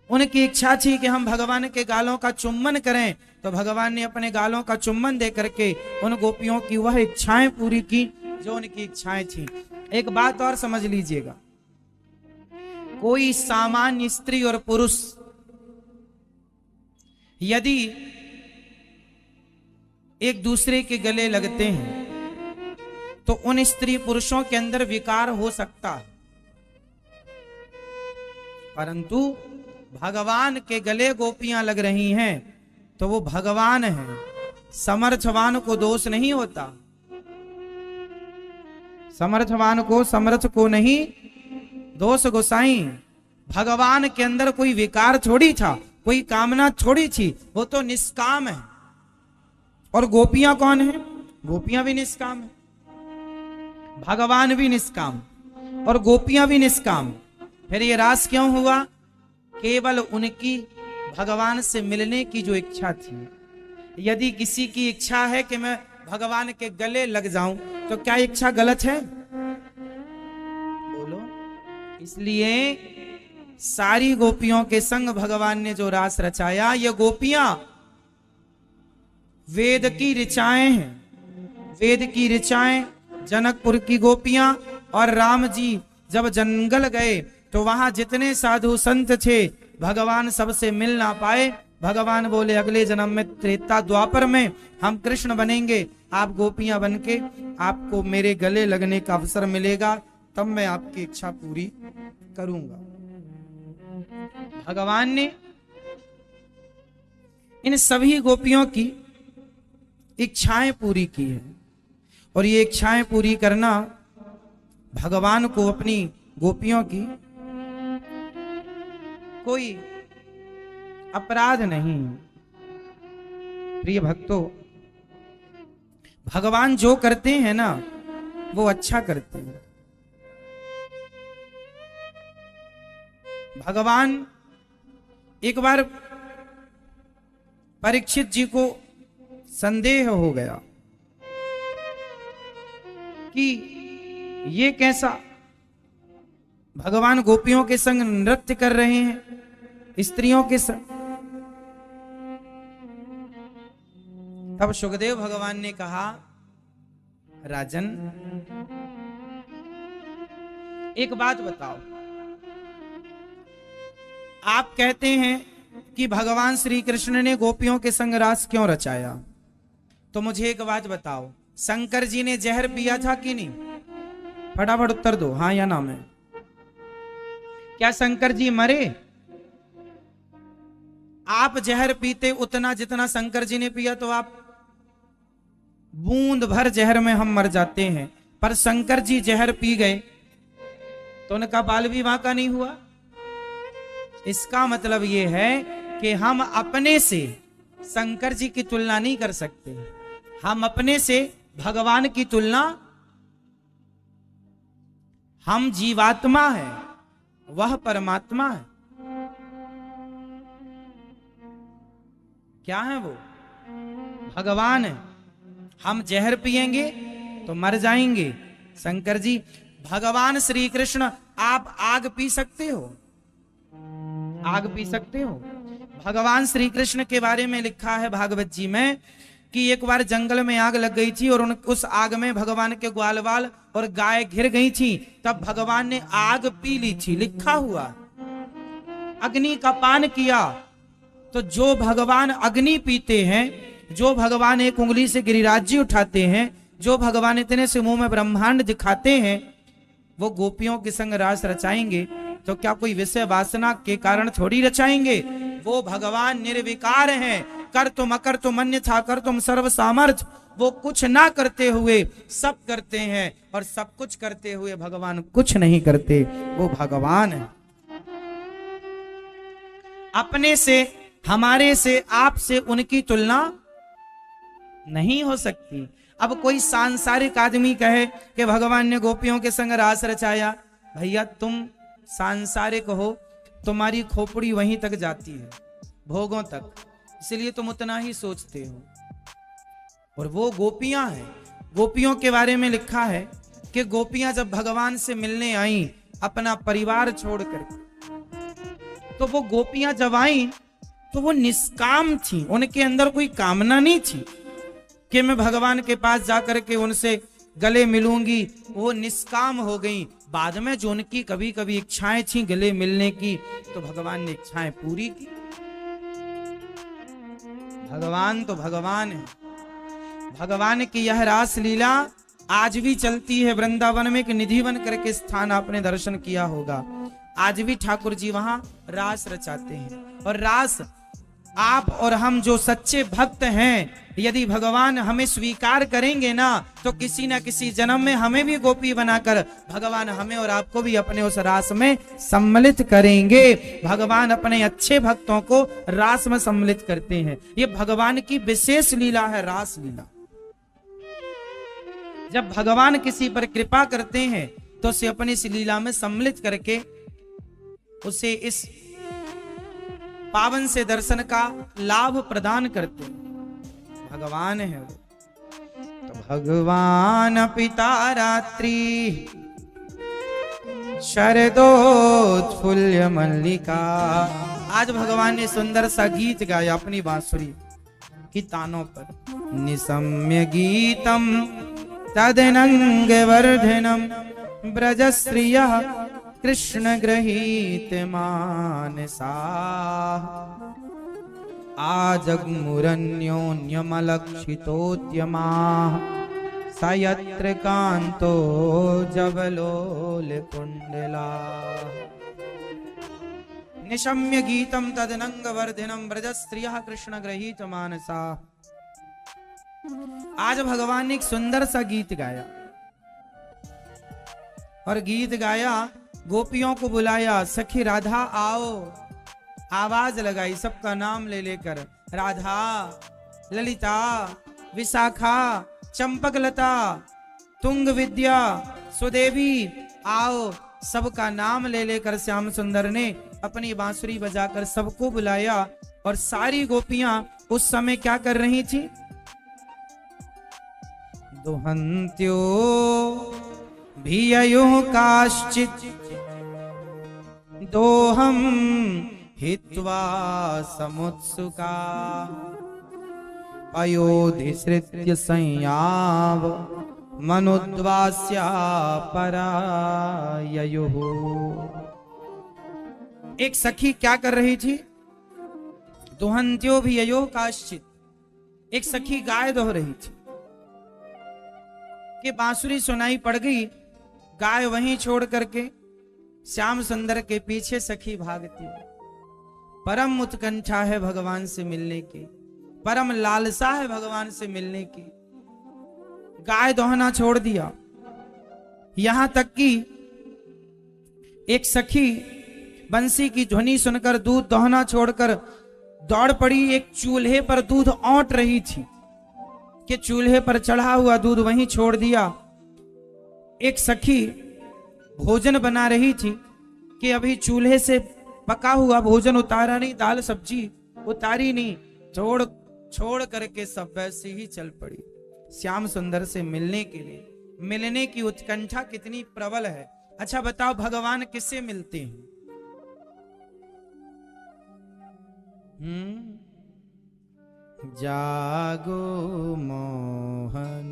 उनकी इच्छा थी कि हम भगवान के गालों का चुम्बन करें, तो भगवान ने अपने गालों का चुम्बन दे करके उन गोपियों की वह इच्छाएं पूरी की जो उनकी इच्छाएं थी। एक बात और समझ लीजिएगा, कोई सामान्य स्त्री और पुरुष यदि एक दूसरे के गले लगते हैं तो उन स्त्री पुरुषों के अंदर विकार हो सकता है, परंतु भगवान के गले गोपियां लग रही हैं तो वो भगवान है, समर्थवान को दोष नहीं होता। समर्थवान को, समर्थ को नहीं दोष। गोसाई, भगवान के अंदर कोई विकार थोड़ी था, कोई कामना थोड़ी थी, वो तो निष्काम है। और गोपियां कौन है? गोपियां भी निष्काम है, भगवान भी निष्काम और गोपियां भी निष्काम। फिर ये रास क्यों हुआ? केवल उनकी भगवान से मिलने की जो इच्छा थी। यदि किसी की इच्छा है कि मैं भगवान के गले लग जाऊं, तो क्या इच्छा गलत है? बोलो। इसलिए सारी गोपियों के संग भगवान ने जो रास रचाया, ये गोपियां वेद की ऋचाएं हैं। वेद की ऋचाएं जनकपुर की गोपियां। और राम जी जब जंगल गए तो वहां जितने साधु संत थे, भगवान सबसे मिल ना पाए, भगवान बोले अगले जन्म में त्रेता द्वापर में हम कृष्ण बनेंगे, आप गोपियां बनके आपको मेरे गले लगने का अवसर मिलेगा, तब मैं आपकी इच्छा पूरी करूंगा। भगवान ने इन सभी गोपियों की इच्छाएं पूरी की है, और ये इच्छाएं पूरी करना भगवान को अपनी गोपियों की कोई अपराध नहीं। प्रिय भक्तों, भगवान जो करते हैं ना वो अच्छा करते हैं। भगवान एक बार परीक्षित जी को संदेह हो गया कि ये कैसा, भगवान गोपियों के संग नृत्य कर रहे हैं, स्त्रियों के संग। तब सुखदेव भगवान ने कहा, राजन एक बात बताओ, आप कहते हैं कि भगवान श्री कृष्ण ने गोपियों के संग रास क्यों रचाया, तो मुझे एक बात बताओ, शंकर जी ने जहर पिया था कि नहीं? फटाफट उत्तर दो, हाँ या ना में। क्या शंकर जी मरे? आप जहर पीते उतना जितना शंकर जी ने पिया तो आप बूंद भर जहर में हम मर जाते हैं, पर शंकर जी जहर पी गए तो उनका बाल विवाह का नहीं हुआ। इसका मतलब यह है कि हम अपने से शंकर जी की तुलना नहीं कर सकते, हम अपने से भगवान की तुलना, हम जीवात्मा है, वह परमात्मा है। क्या है वो? भगवान है। हम जहर पिएंगे तो मर जाएंगे। शंकर जी, भगवान श्री कृष्ण, आप आग पी सकते हो? आग पी सकते हो? भगवान श्री कृष्ण के बारे में लिखा है भागवत जी में कि एक बार जंगल में आग लग गई थी और उस आग में भगवान के ग्वाल वाल और गाय घिर गई थी, तब भगवान ने आग पी ली थी। लिखा हुआ, अग्नि का पान किया। तो जो भगवान अग्नि पीते हैं, जो भगवान एक उंगली से गिरिराज उठाते हैं, जो भगवान इतने से मुंह में ब्रह्मांड दिखाते हैं, वो गोपियों के संग रास रचाएंगे तो क्या कोई विषय वासना के कारण थोड़ी रचाएंगे? वो भगवान निर्विकार हैं, कर तुम अकर तुम अन्यथा कर तुम सर्व सामर्थ। वो कुछ ना करते हुए सब करते हैं, और सब कुछ करते हुए भगवान कुछ नहीं करते। वो भगवान है। अपने से, हमारे से, आप से उनकी तुलना नहीं हो सकती। अब कोई सांसारिक आदमी कहे कि भगवान ने गोपियों के संग रास रचाया, भैया तुम सांसारिक हो, तुम्हारी खोपड़ी वहीं तक जाती है, भोगों तक, इसलिए तुम उतना ही सोचते हो। और वो गोपियां हैं। गोपियों के बारे में लिखा है कि गोपियां जब भगवान से मिलने आई अपना परिवार छोड़कर, तो वो गोपियां जब आई तो वो निष्काम थी, उनके अंदर कोई कामना नहीं थी कि मैं भगवान के पास जाकर के उनसे गले मिलूंगी। वो निष्काम हो गई। बाद में जो उनकी कभी कभी इच्छाएं थी गले मिलने की, तो भगवान ने इच्छाएं पूरी की। भगवान तो भगवान है। भगवान की यह रास लीला आज भी चलती है। वृंदावन में एक निधि बन करके स्थान आपने दर्शन किया होगा। आज भी ठाकुर जी वहां रास रचाते हैं। और रास आप और हम जो सच्चे भक्त हैं, यदि भगवान हमें स्वीकार करेंगे ना, तो किसी ना किसी जन्म में हमें भी गोपी बनाकर भगवान हमें और आपको भी अपने उस रास में सम्मिलित करेंगे। भगवान अपने अच्छे भक्तों को रास में सम्मिलित करते हैं। ये भगवान की विशेष लीला है, रास लीला। जब भगवान किसी पर कृपा करते हैं तो उसे अपनी इस लीला में सम्मिलित करके उसे इस पावन से दर्शन का लाभ प्रदान करते हैं। भगवान है वो। तो भगवान पिता रात्रि शरदोत्फुल्ल मल्लिका। आज भगवान ने सुंदर सा गीत गाया अपनी बांसुरी की तानों पर। निसम्य गीतम तदनंग वर्धनम ब्रजश्रिया कृष्ण गृहीत मानसा। आजग्मुरन्योन्यमलक्षितोद्यमाः स यत्र कान्तो जवलोलकुण्डला। निशम्य गीतं तदनंगवर्धिनं व्रजस्त्रियः कृष्ण गृहीत मानसा। आज भगवान ने एक सुंदर सा गीत गाया, और गीत गाया, गोपियों को बुलाया, सखी राधा आओ, आवाज लगाई सबका नाम ले लेकर, राधा, ललिता, विशाखा, चंपकलता, तुंग विद्या, सुदेवी, आओ। सबका नाम ले लेकर श्याम सुंदर ने अपनी बांसुरी बजाकर सबको बुलाया। और सारी गोपियां उस समय क्या कर रही थी? दुहंत्यो भिययो काश्चित् दोहम हित्वा समुत्सुका अयोधिसृत्य संयाव मनुद्वास्या पराययुः। एक सखी क्या कर रही थी? दुहंत्यो भिययो काश्चित्, एक सखी गाय दोह रही थी कि बांसुरी सुनाई पड़ गई, गाय वहीं छोड़ करके श्याम सुंदर के पीछे सखी भागती है। परम उत्कंठा है भगवान से मिलने की, परम लालसा है भगवान से मिलने की। गाय दोहना छोड़ दिया, यहां तक कि एक सखी बंसी की ध्वनि सुनकर दूध दोहना छोड़कर दौड़ पड़ी, एक चूल्हे पर दूध औंट रही थी कि चूल्हे पर चढ़ा हुआ दूध वहीं छोड़ दिया। एक सखी भोजन बना रही थी कि अभी चूल्हे से पका हुआ भोजन उतारा नहीं, दाल सब्जी उतारी नहीं, छोड़ करके सब वैसे ही चल पड़ी श्याम सुंदर से मिलने के लिए। मिलने की उत्कंठा कितनी प्रबल है। अच्छा बताओ, भगवान किससे मिलते हैं? जागो मोहन,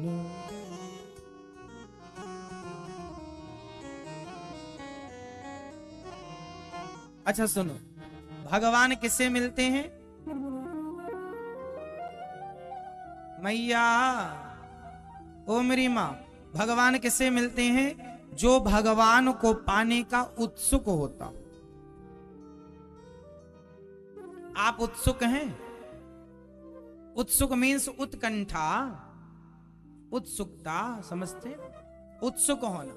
अच्छा सुनो, भगवान किससे मिलते हैं? मैया, ओ मेरी मां, भगवान किससे मिलते हैं? जो भगवान को पाने का उत्सुक होता। आप उत्सुक हैं? उत्सुक मीन्स उत्कंठा, उत्सुकता, समझते? उत्सुक होना।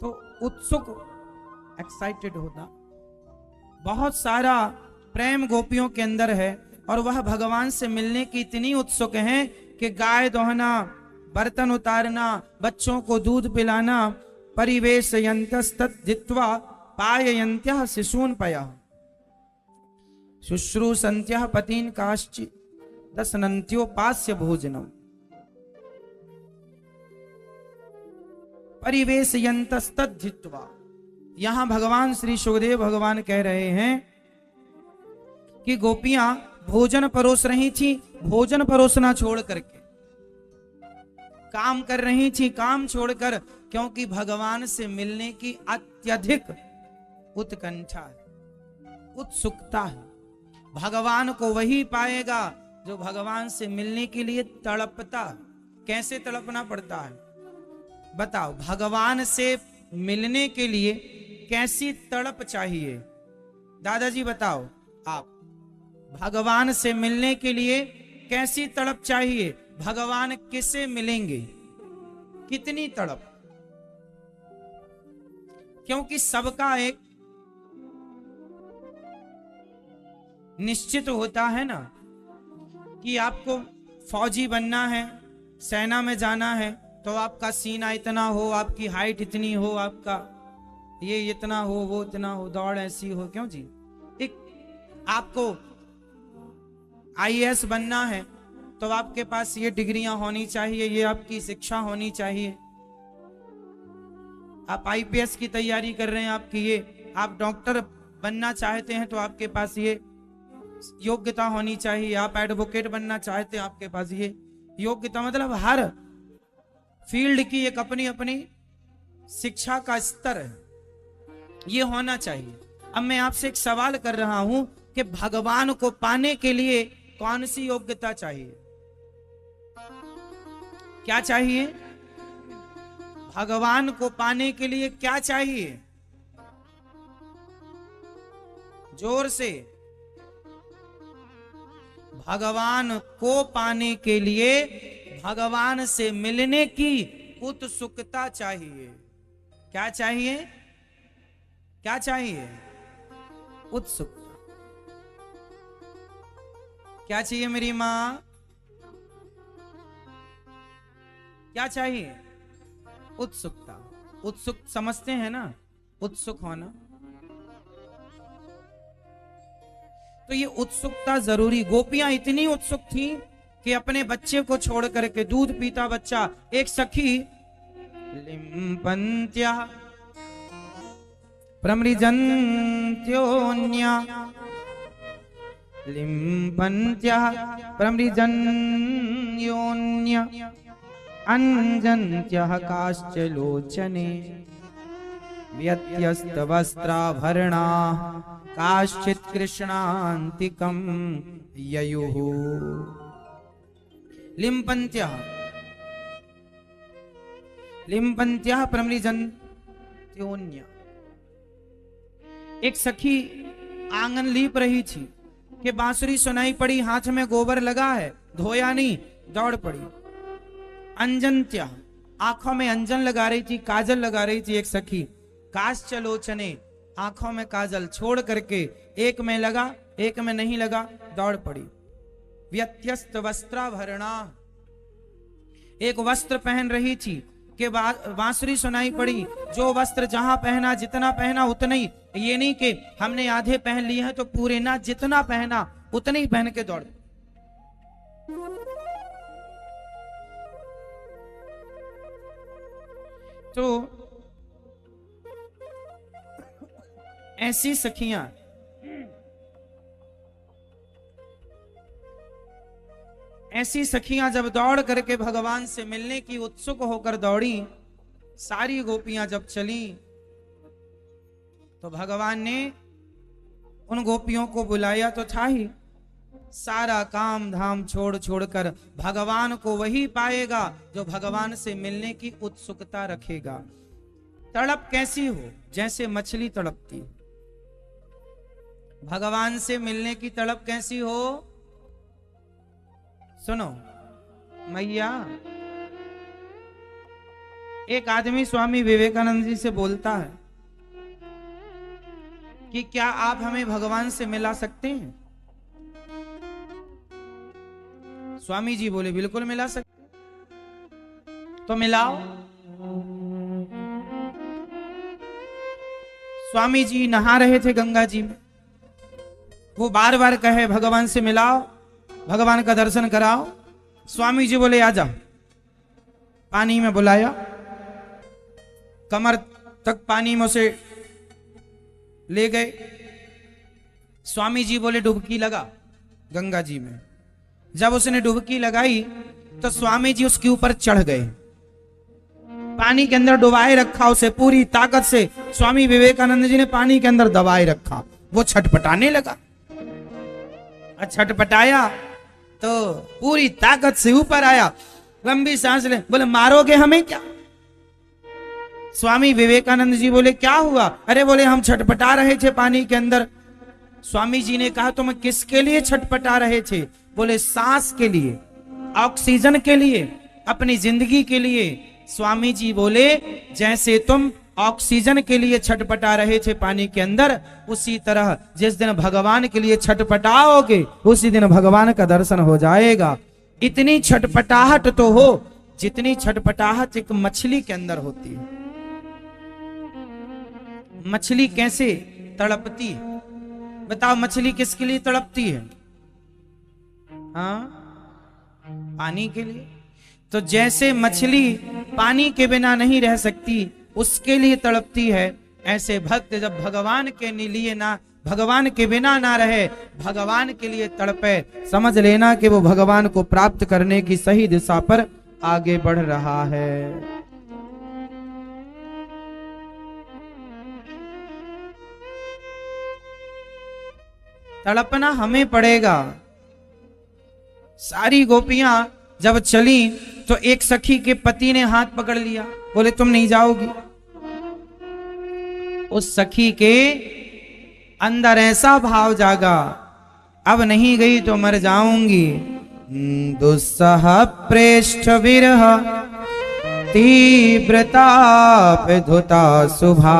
तो उत्सुक, एक्साइटेड होना, बहुत सारा प्रेम गोपियों के अंदर है, और वह भगवान से मिलने की इतनी उत्सुक हैं कि गाय दोहना, बर्तन उतारना, बच्चों को दूध पिलाना, परिवेशयन्तस्तद्धित्वा पाययन्त्यः शिशून् पयः शुश्रूषन्त्यः पतीन् काश्चित् दशनन्त्योपास्य भोजनम्। परिवेशयन्तस्तद्धित्वा, यहां भगवान श्री सुखदेव भगवान कह रहे हैं कि गोपियां भोजन परोस रही थी, भोजन परोसना छोड़ करके काम कर रही थी, काम छोड़कर, क्योंकि भगवान से मिलने की अत्यधिक उत्कंठा है, उत्सुकता है। भगवान को वही पाएगा जो भगवान से मिलने के लिए तड़पता है। कैसे तड़पना पड़ता है बताओ? भगवान से मिलने के लिए कैसी तड़प चाहिए? दादाजी बताओ आप, भगवान से मिलने के लिए कैसी तड़प चाहिए? भगवान किससे मिलेंगे? कितनी तड़प? क्योंकि सबका एक निश्चित होता है ना कि आपको फौजी बनना है, सेना में जाना है, तो आपका सीना इतना हो, आपकी हाइट इतनी हो, आपका ये इतना हो, वो इतना हो, दौड़ ऐसी हो। क्यों जी? एक आपको आईएएस बनना है तो आपके पास ये डिग्रियां होनी चाहिए, ये आपकी शिक्षा होनी चाहिए। आप आईपीएस की तैयारी कर रहे हैं, आपकी ये, आप डॉक्टर बनना चाहते हैं तो आपके पास ये योग्यता होनी चाहिए। आप एडवोकेट बनना चाहते हैं, आपके पास ये योग्यता। मतलब हर फील्ड की एक अपनी अपनी शिक्षा का स्तर है, ये होना चाहिए। अब मैं आपसे एक सवाल कर रहा हूं कि भगवान को पाने के लिए कौन सी योग्यता चाहिए? क्या चाहिए? भगवान को पाने के लिए क्या चाहिए? जोर से। भगवान को पाने के लिए भगवान से मिलने की उत्सुकता चाहिए। क्या चाहिए? क्या चाहिए? उत्सुकता। क्या चाहिए मेरी मां? क्या चाहिए? उत्सुकता। उत्सुक समझते हैं ना, उत्सुक होना। तो ये उत्सुकता जरूरी। गोपियां इतनी उत्सुक थी कि अपने बच्चे को छोड़ करके, दूध पीता बच्चा, एक सखी लिम्पन्त्या प्रमृजन्त्योन्या, लिम्पन्त्या प्रमृजन्योन्या, अंजन्त्यः काश्चलोचने, व्यत्यस्तवस्त्राभरणाः काश्चित् कृष्णान्तिकं ययुः। लिम्पन्त्यः, लिम्पन्त्यः प्रमृजन्त्योन्या। एक सखी आंगन लीप रही थी कि बांसुरी सुनाई पड़ी, हाथ में गोबर लगा है, धोया नहीं, दौड़ पड़ी। अंजन्त्या, आंखों में अंजन लगा रही थी, काजल लगा रही थी एक सखी। काश्चलोचने, आंखों में काजल छोड़ करके एक में लगा, एक में नहीं लगा, दौड़ पड़ी। व्यत्यस्त वस्त्राभरणा, एक वस्त्र पहन रही थी कि बांसुरी सुनाई पड़ी, जो वस्त्र जहां पहना, जितना पहना उतना ही। ये नहीं कि हमने आधे पहन लिए हैं तो पूरे ना, जितना पहना उतने ही पहन के दौड़। तो ऐसी सखियां, ऐसी सखियां जब दौड़ करके भगवान से मिलने की उत्सुक होकर दौड़ी, सारी गोपियां जब चली तो भगवान ने उन गोपियों को बुलाया तो था ही। सारा काम धाम छोड़ छोड़कर भगवान को वही पाएगा जो भगवान से मिलने की उत्सुकता रखेगा। तड़प कैसी हो? जैसे मछली तड़पती। भगवान से मिलने की तड़प कैसी हो? सुनो मैया, एक आदमी स्वामी विवेकानंद जी से बोलता है कि क्या आप हमें भगवान से मिला सकते हैं? स्वामी जी बोले बिल्कुल मिला सकते। तो मिलाओ। स्वामी जी नहा रहे थे गंगा जी में, वो बार बार कहे भगवान से मिलाओ, भगवान का दर्शन कराओ। स्वामी जी बोले आजा। पानी में बुलाया, कमर तक पानी में उसे ले गए। स्वामी जी बोले डुबकी लगा गंगा जी में। जब उसने डुबकी लगाई तो स्वामी जी उसके ऊपर चढ़ गए, पानी के अंदर डुबाए रखा उसे पूरी ताकत से। स्वामी विवेकानंद जी ने पानी के अंदर दबाए रखा, वो छटपटाने लगा। छटपटाया तो पूरी ताकत से ऊपर आया, लंबी सांस ले, बोले मारोगे हमें क्या? स्वामी विवेकानंद जी बोले क्या हुआ? अरे बोले हम छटपटा रहे थे पानी के अंदर। स्वामी जी ने कहा तुम किसके लिए छटपटा रहे थे? बोले सांस के लिए, ऑक्सीजन के लिए, अपनी जिंदगी के लिए। स्वामी जी बोले जैसे तुम ऑक्सीजन के लिए छटपटा रहे थे पानी के अंदर, उसी तरह जिस दिन भगवान के लिए छटपटाओगे उसी दिन भगवान का दर्शन हो जाएगा। इतनी छटपटाहट तो हो जितनी छटपटाहट एक मछली के अंदर होती है। मछली कैसे तड़पती है? बताओ मछली किसके लिए तड़पती है? हाँ, पानी के लिए। तो जैसे मछली पानी के बिना नहीं रह सकती, उसके लिए तड़पती है, ऐसे भक्त जब भगवान के लिए ना, भगवान के बिना ना रहे, भगवान के लिए तड़पे, समझ लेना कि वो भगवान को प्राप्त करने की सही दिशा पर आगे बढ़ रहा है। तड़पना हमें पड़ेगा। सारी गोपियां जब चली तो एक सखी के पति ने हाथ पकड़ लिया, बोले तुम नहीं जाओगी। उस सखी के अंदर ऐसा भाव जागा, अब नहीं गई तो मर जाऊंगी। दुस्सह प्रेष्ठ विरह तीव्रताप धुता शुभा,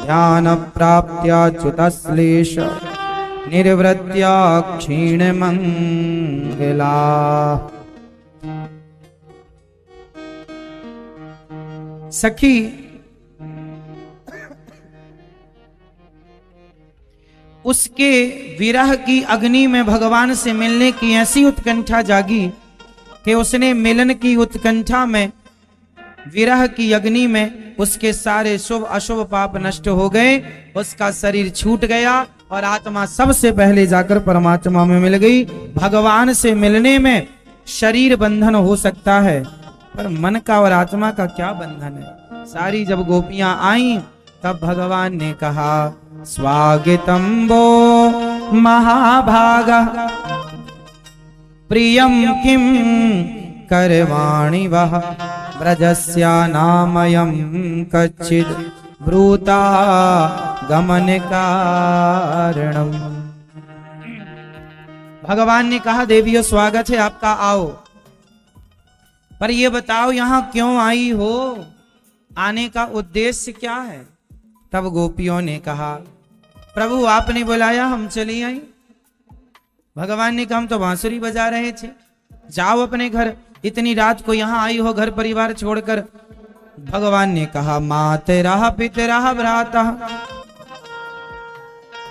ध्यान प्राप्त्याच्युतश्लेष निर्वृत्या क्षीण मंगला। सखी उसके विरह की अग्नि में भगवान से मिलने की ऐसी उत्कंठा जागी कि उसने मिलन की उत्कंठा में, विरह की अग्नि में उसके सारे शुभ अशुभ पाप नष्ट हो गए, उसका शरीर छूट गया और आत्मा सबसे पहले जाकर परमात्मा में मिल गई। भगवान से मिलने में शरीर बंधन हो सकता है, पर मन का और आत्मा का क्या बंधन है। सारी जब गोपियां आई तब भगवान ने कहा, स्वागतम वो महाभागा प्रियम किम करवाणि वह, ब्रजस्या नामयं कच्चिद ब्रूता गमन कारणम। भगवान ने कहा, देवियों स्वागत है आपका, आओ, पर ये बताओ यहां क्यों आई हो, आने का उद्देश्य क्या है। तब गोपियों ने कहा, प्रभु आपने बुलाया हम चली आई। भगवान ने कहा, हम तो बांसुरी बजा रहे थे, जाओ अपने घर, इतनी रात को यहां आई हो घर परिवार छोड़कर। भगवान ने कहा, मातरः पितरः भ्राता,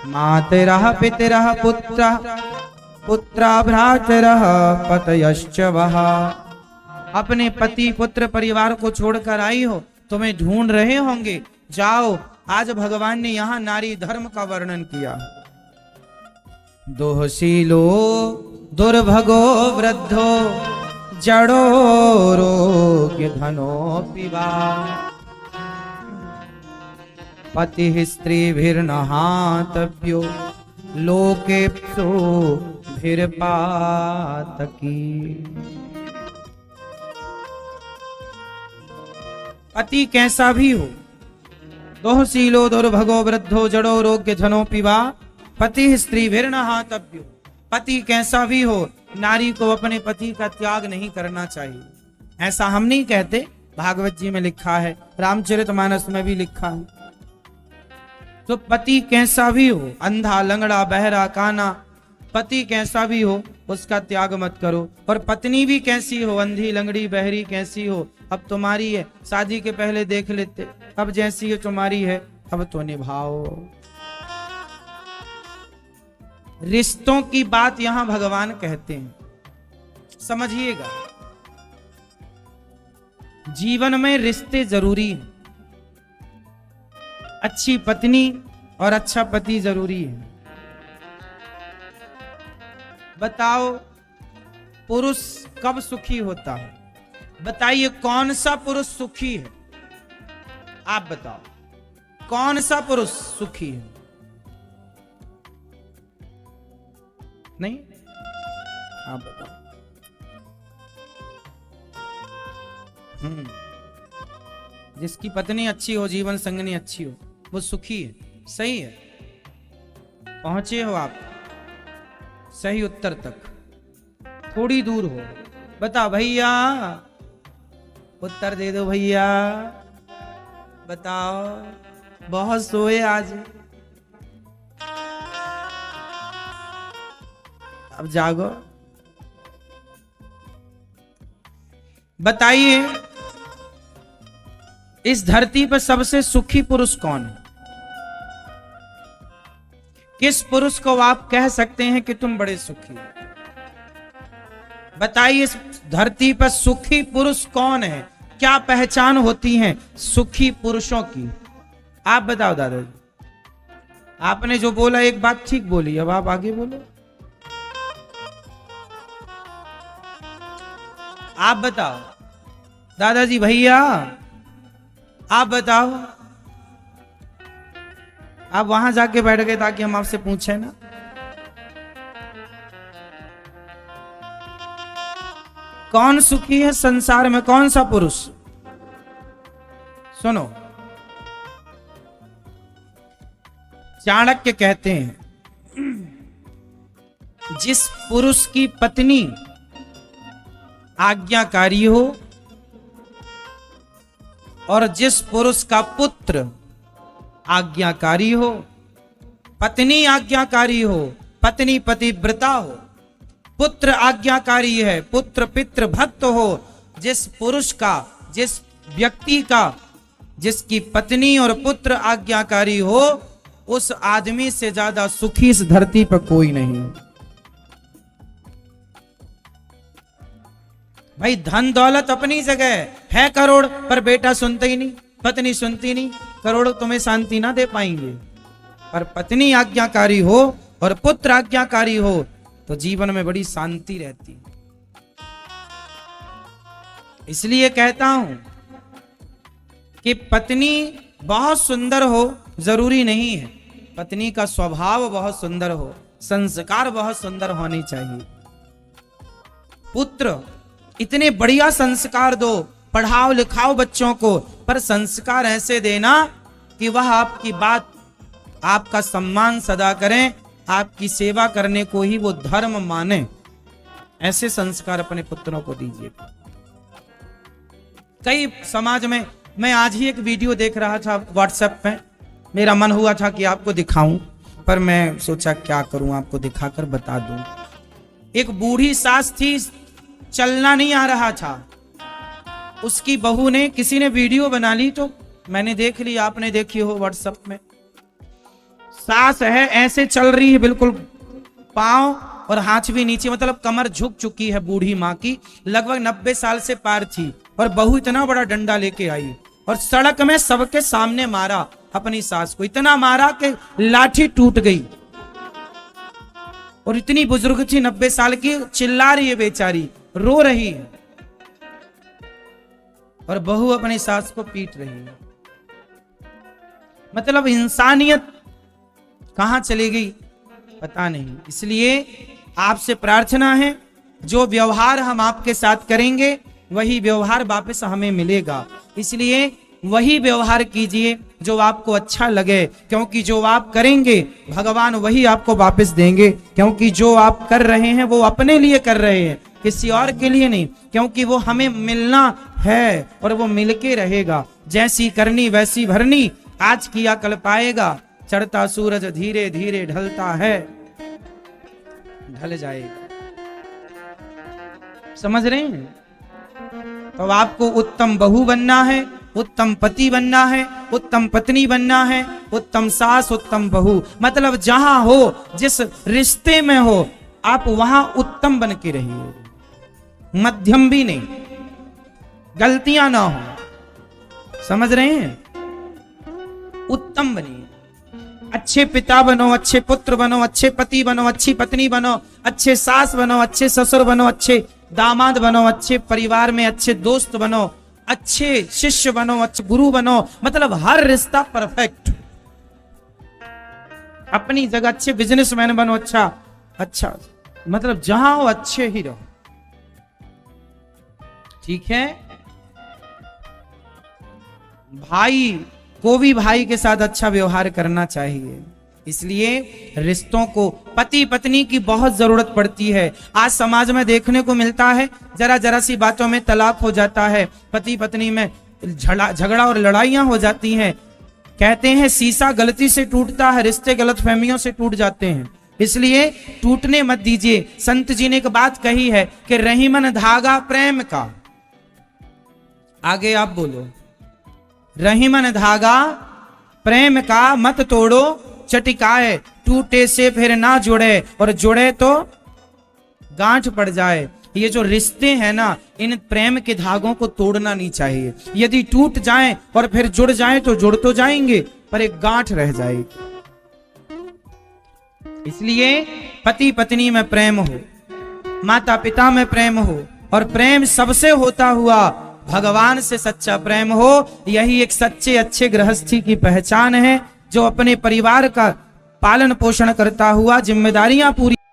मातरः पितरः पुत्रः, पुत्रा भ्रातरः पतयश्च वः। अपने पति पुत्र परिवार को छोड़कर आई हो, तुम्हें ढूंढ रहे होंगे, जाओ। आज भगवान ने यहां नारी धर्म का वर्णन किया। दोहशीलो दुर्भगो वृद्धो जड़ो रोग्य धनो पिबा, पति स्त्रीभिर्नहातव्यो लोकेप्सो भिर्पातकी। पति कैसा भी हो, दोहशीलो दुर्भगो वृद्धो जड़ो रोग्य धनो पिबा, पति स्त्रीभिर्नहातव्यो। पति कैसा भी हो, नारी को अपने पति का त्याग नहीं करना चाहिए। ऐसा हम नहीं कहते, भागवत जी में लिखा है, रामचरितमानस में भी लिखा है। तो पति कैसा भी हो, अंधा लंगड़ा बहरा काना, पति कैसा भी हो उसका त्याग मत करो। और पत्नी भी कैसी हो, अंधी लंगड़ी बहरी कैसी हो, अब तुम्हारी है, शादी के पहले देख लेते, अब जैसी है तुम्हारी है, अब तो निभाओ। रिश्तों की बात यहां भगवान कहते हैं, समझिएगा। जीवन में रिश्ते जरूरी हैं, अच्छी पत्नी और अच्छा पति जरूरी है। बताओ पुरुष कब सुखी होता है, बताइए कौन सा पुरुष सुखी है, आप बताओ कौन सा पुरुष सुखी है। नहीं, आप बताओ। जिसकी पत्नी अच्छी हो, जीवन संगनी अच्छी हो, वो सुखी है। सही है, पहुंचे हो आप सही उत्तर तक, थोड़ी दूर हो। बताओ भैया, उत्तर दे दो भैया, बताओ। बहुत सोए आज, अब जागो, बताइए इस धरती पर सबसे सुखी पुरुष कौन है। किस पुरुष को आप कह सकते हैं कि तुम बड़े सुखी हो। बताइए इस धरती पर सुखी पुरुष कौन है, क्या पहचान होती है सुखी पुरुषों की। आप बताओ दादाजी, आपने जो बोला एक बात ठीक बोली, अब आप आगे बोलो। आप बताओ दादाजी, भैया आप बताओ। आप वहां जाके बैठ गए ताकि हम आपसे पूछे ना। कौन सुखी है संसार में, कौन सा पुरुष? सुनो, चाणक्य कहते हैं जिस पुरुष की पत्नी आज्ञाकारी हो और जिस पुरुष का पुत्र आज्ञाकारी हो, पत्नी आज्ञाकारी हो, पत्नी पतिव्रता हो, पुत्र आज्ञाकारी है, पुत्र पितृ भक्त हो, जिस पुरुष का, जिस व्यक्ति का, जिसकी पत्नी और पुत्र आज्ञाकारी हो, उस आदमी से ज्यादा सुखी इस धरती पर कोई नहीं। भाई धन दौलत अपनी जगह है, करोड़, पर बेटा सुनते ही नहीं, पत्नी सुनती नहीं, करोड़ तुम्हें शांति ना दे पाएंगे। पर पत्नी आज्ञाकारी हो और पुत्र आज्ञाकारी हो तो जीवन में बड़ी शांति रहती। इसलिए कहता हूं कि पत्नी बहुत सुंदर हो जरूरी नहीं है, पत्नी का स्वभाव बहुत सुंदर हो, संस्कार बहुत सुंदर होने चाहिए। पुत्र इतने बढ़िया संस्कार दो, पढ़ाओ लिखाओ बच्चों को, पर संस्कार ऐसे देना कि वह आपकी बात, आपका सम्मान सदा करें, आपकी सेवा करने को ही वो धर्म माने। ऐसे संस्कार अपने पुत्रों को दीजिए। कई समाज में, मैं आज ही एक वीडियो देख रहा था व्हाट्सएप पे, मेरा मन हुआ था कि आपको दिखाऊं, पर मैं सोचा क्या करूं, आपको दिखाकर बता दूं। एक बूढ़ी सास थी, चलना नहीं आ रहा था, उसकी बहू ने, किसी ने वीडियो बना ली तो मैंने देख ली, आपने देखी हो व्हाट्सएप में। सास है ऐसे चल रही है, बिल्कुल पांव और हाथ भी नीचे, मतलब कमर झुक चुकी है बूढ़ी माँ की, लगभग 90 साल से पार थी, और बहू इतना बड़ा डंडा लेके आई और सड़क में सबके सामने मारा अपनी सास को, इतना मारा कि लाठी टूट गई। और इतनी बुजुर्ग थी, 90 साल की, चिल्ला रही है बेचारी, रो रही है, और बहू अपनी सास को पीट रही है। मतलब इंसानियत कहां चली गई पता नहीं। इसलिए आपसे प्रार्थना है, जो व्यवहार हम आपके साथ करेंगे वही व्यवहार वापस हमें मिलेगा। इसलिए वही व्यवहार कीजिए जो आपको अच्छा लगे, क्योंकि जो आप करेंगे भगवान वही आपको वापस देंगे। क्योंकि जो आप कर रहे हैं वो अपने लिए कर रहे हैं, किसी और के लिए नहीं, क्योंकि वो हमें मिलना है और वो मिलके रहेगा। जैसी करनी वैसी भरनी, आज किया कल पाएगा, चढ़ता सूरज धीरे धीरे ढलता है, ढल जाएगा। समझ रहे हैं? तो आपको उत्तम बहू बनना है, उत्तम पति बनना है, उत्तम पत्नी बनना है, उत्तम सास, उत्तम बहू, मतलब जहां हो, जिस रिश्ते में हो, आप वहां उत्तम बन के रहिए, मध्यम भी नहीं, गलतियां ना हो। समझ रहे हैं? उत्तम बनिए, अच्छे पिता बनो, अच्छे पुत्र बनो, अच्छे पति बनो, अच्छी पत्नी बनो, अच्छे सास बनो, अच्छे ससुर बनो, अच्छे दामाद बनो, अच्छे परिवार में अच्छे दोस्त बनो, अच्छे शिष्य बनो, अच्छे गुरु बनो, मतलब हर रिश्ता परफेक्ट। अपनी जगह अच्छे बिजनेसमैन बनो, अच्छा मतलब जहां हो अच्छे ही रहो। ठीक है? भाई को भी भाई के साथ अच्छा व्यवहार करना चाहिए। इसलिए रिश्तों को, पति पत्नी की बहुत जरूरत पड़ती है। आज समाज में देखने को मिलता है, जरा जरा सी बातों में तलाक हो जाता है, पति पत्नी में झगड़ा और लड़ाइयां हो जाती हैं। कहते हैं शीशा गलती से टूटता है, रिश्ते गलतफहमियों से टूट जाते हैं, इसलिए टूटने मत दीजिए। संत जी ने एक बात कही है कि रहीमन धागा प्रेम का, आगे आप बोलो, रहीमन धागा प्रेम का मत तोड़ो, चटिकाए टूटे से फिर ना जुड़े, और जुड़े तो गांठ पड़ जाए। ये जो रिश्ते हैं ना, इन प्रेम के धागों को तोड़ना नहीं चाहिए। यदि टूट जाएं और फिर जुड़ जाएं तो जुड़ तो जाएंगे, पर एक गांठ रह जाएगी। इसलिए पति पत्नी में प्रेम हो, माता पिता में प्रेम हो, और प्रेम सबसे होता हुआ भगवान से सच्चा प्रेम हो, यही एक सच्चे अच्छे गृहस्थी की पहचान है, जो अपने परिवार का पालन पोषण करता हुआ जिम्मेदारियां पूरी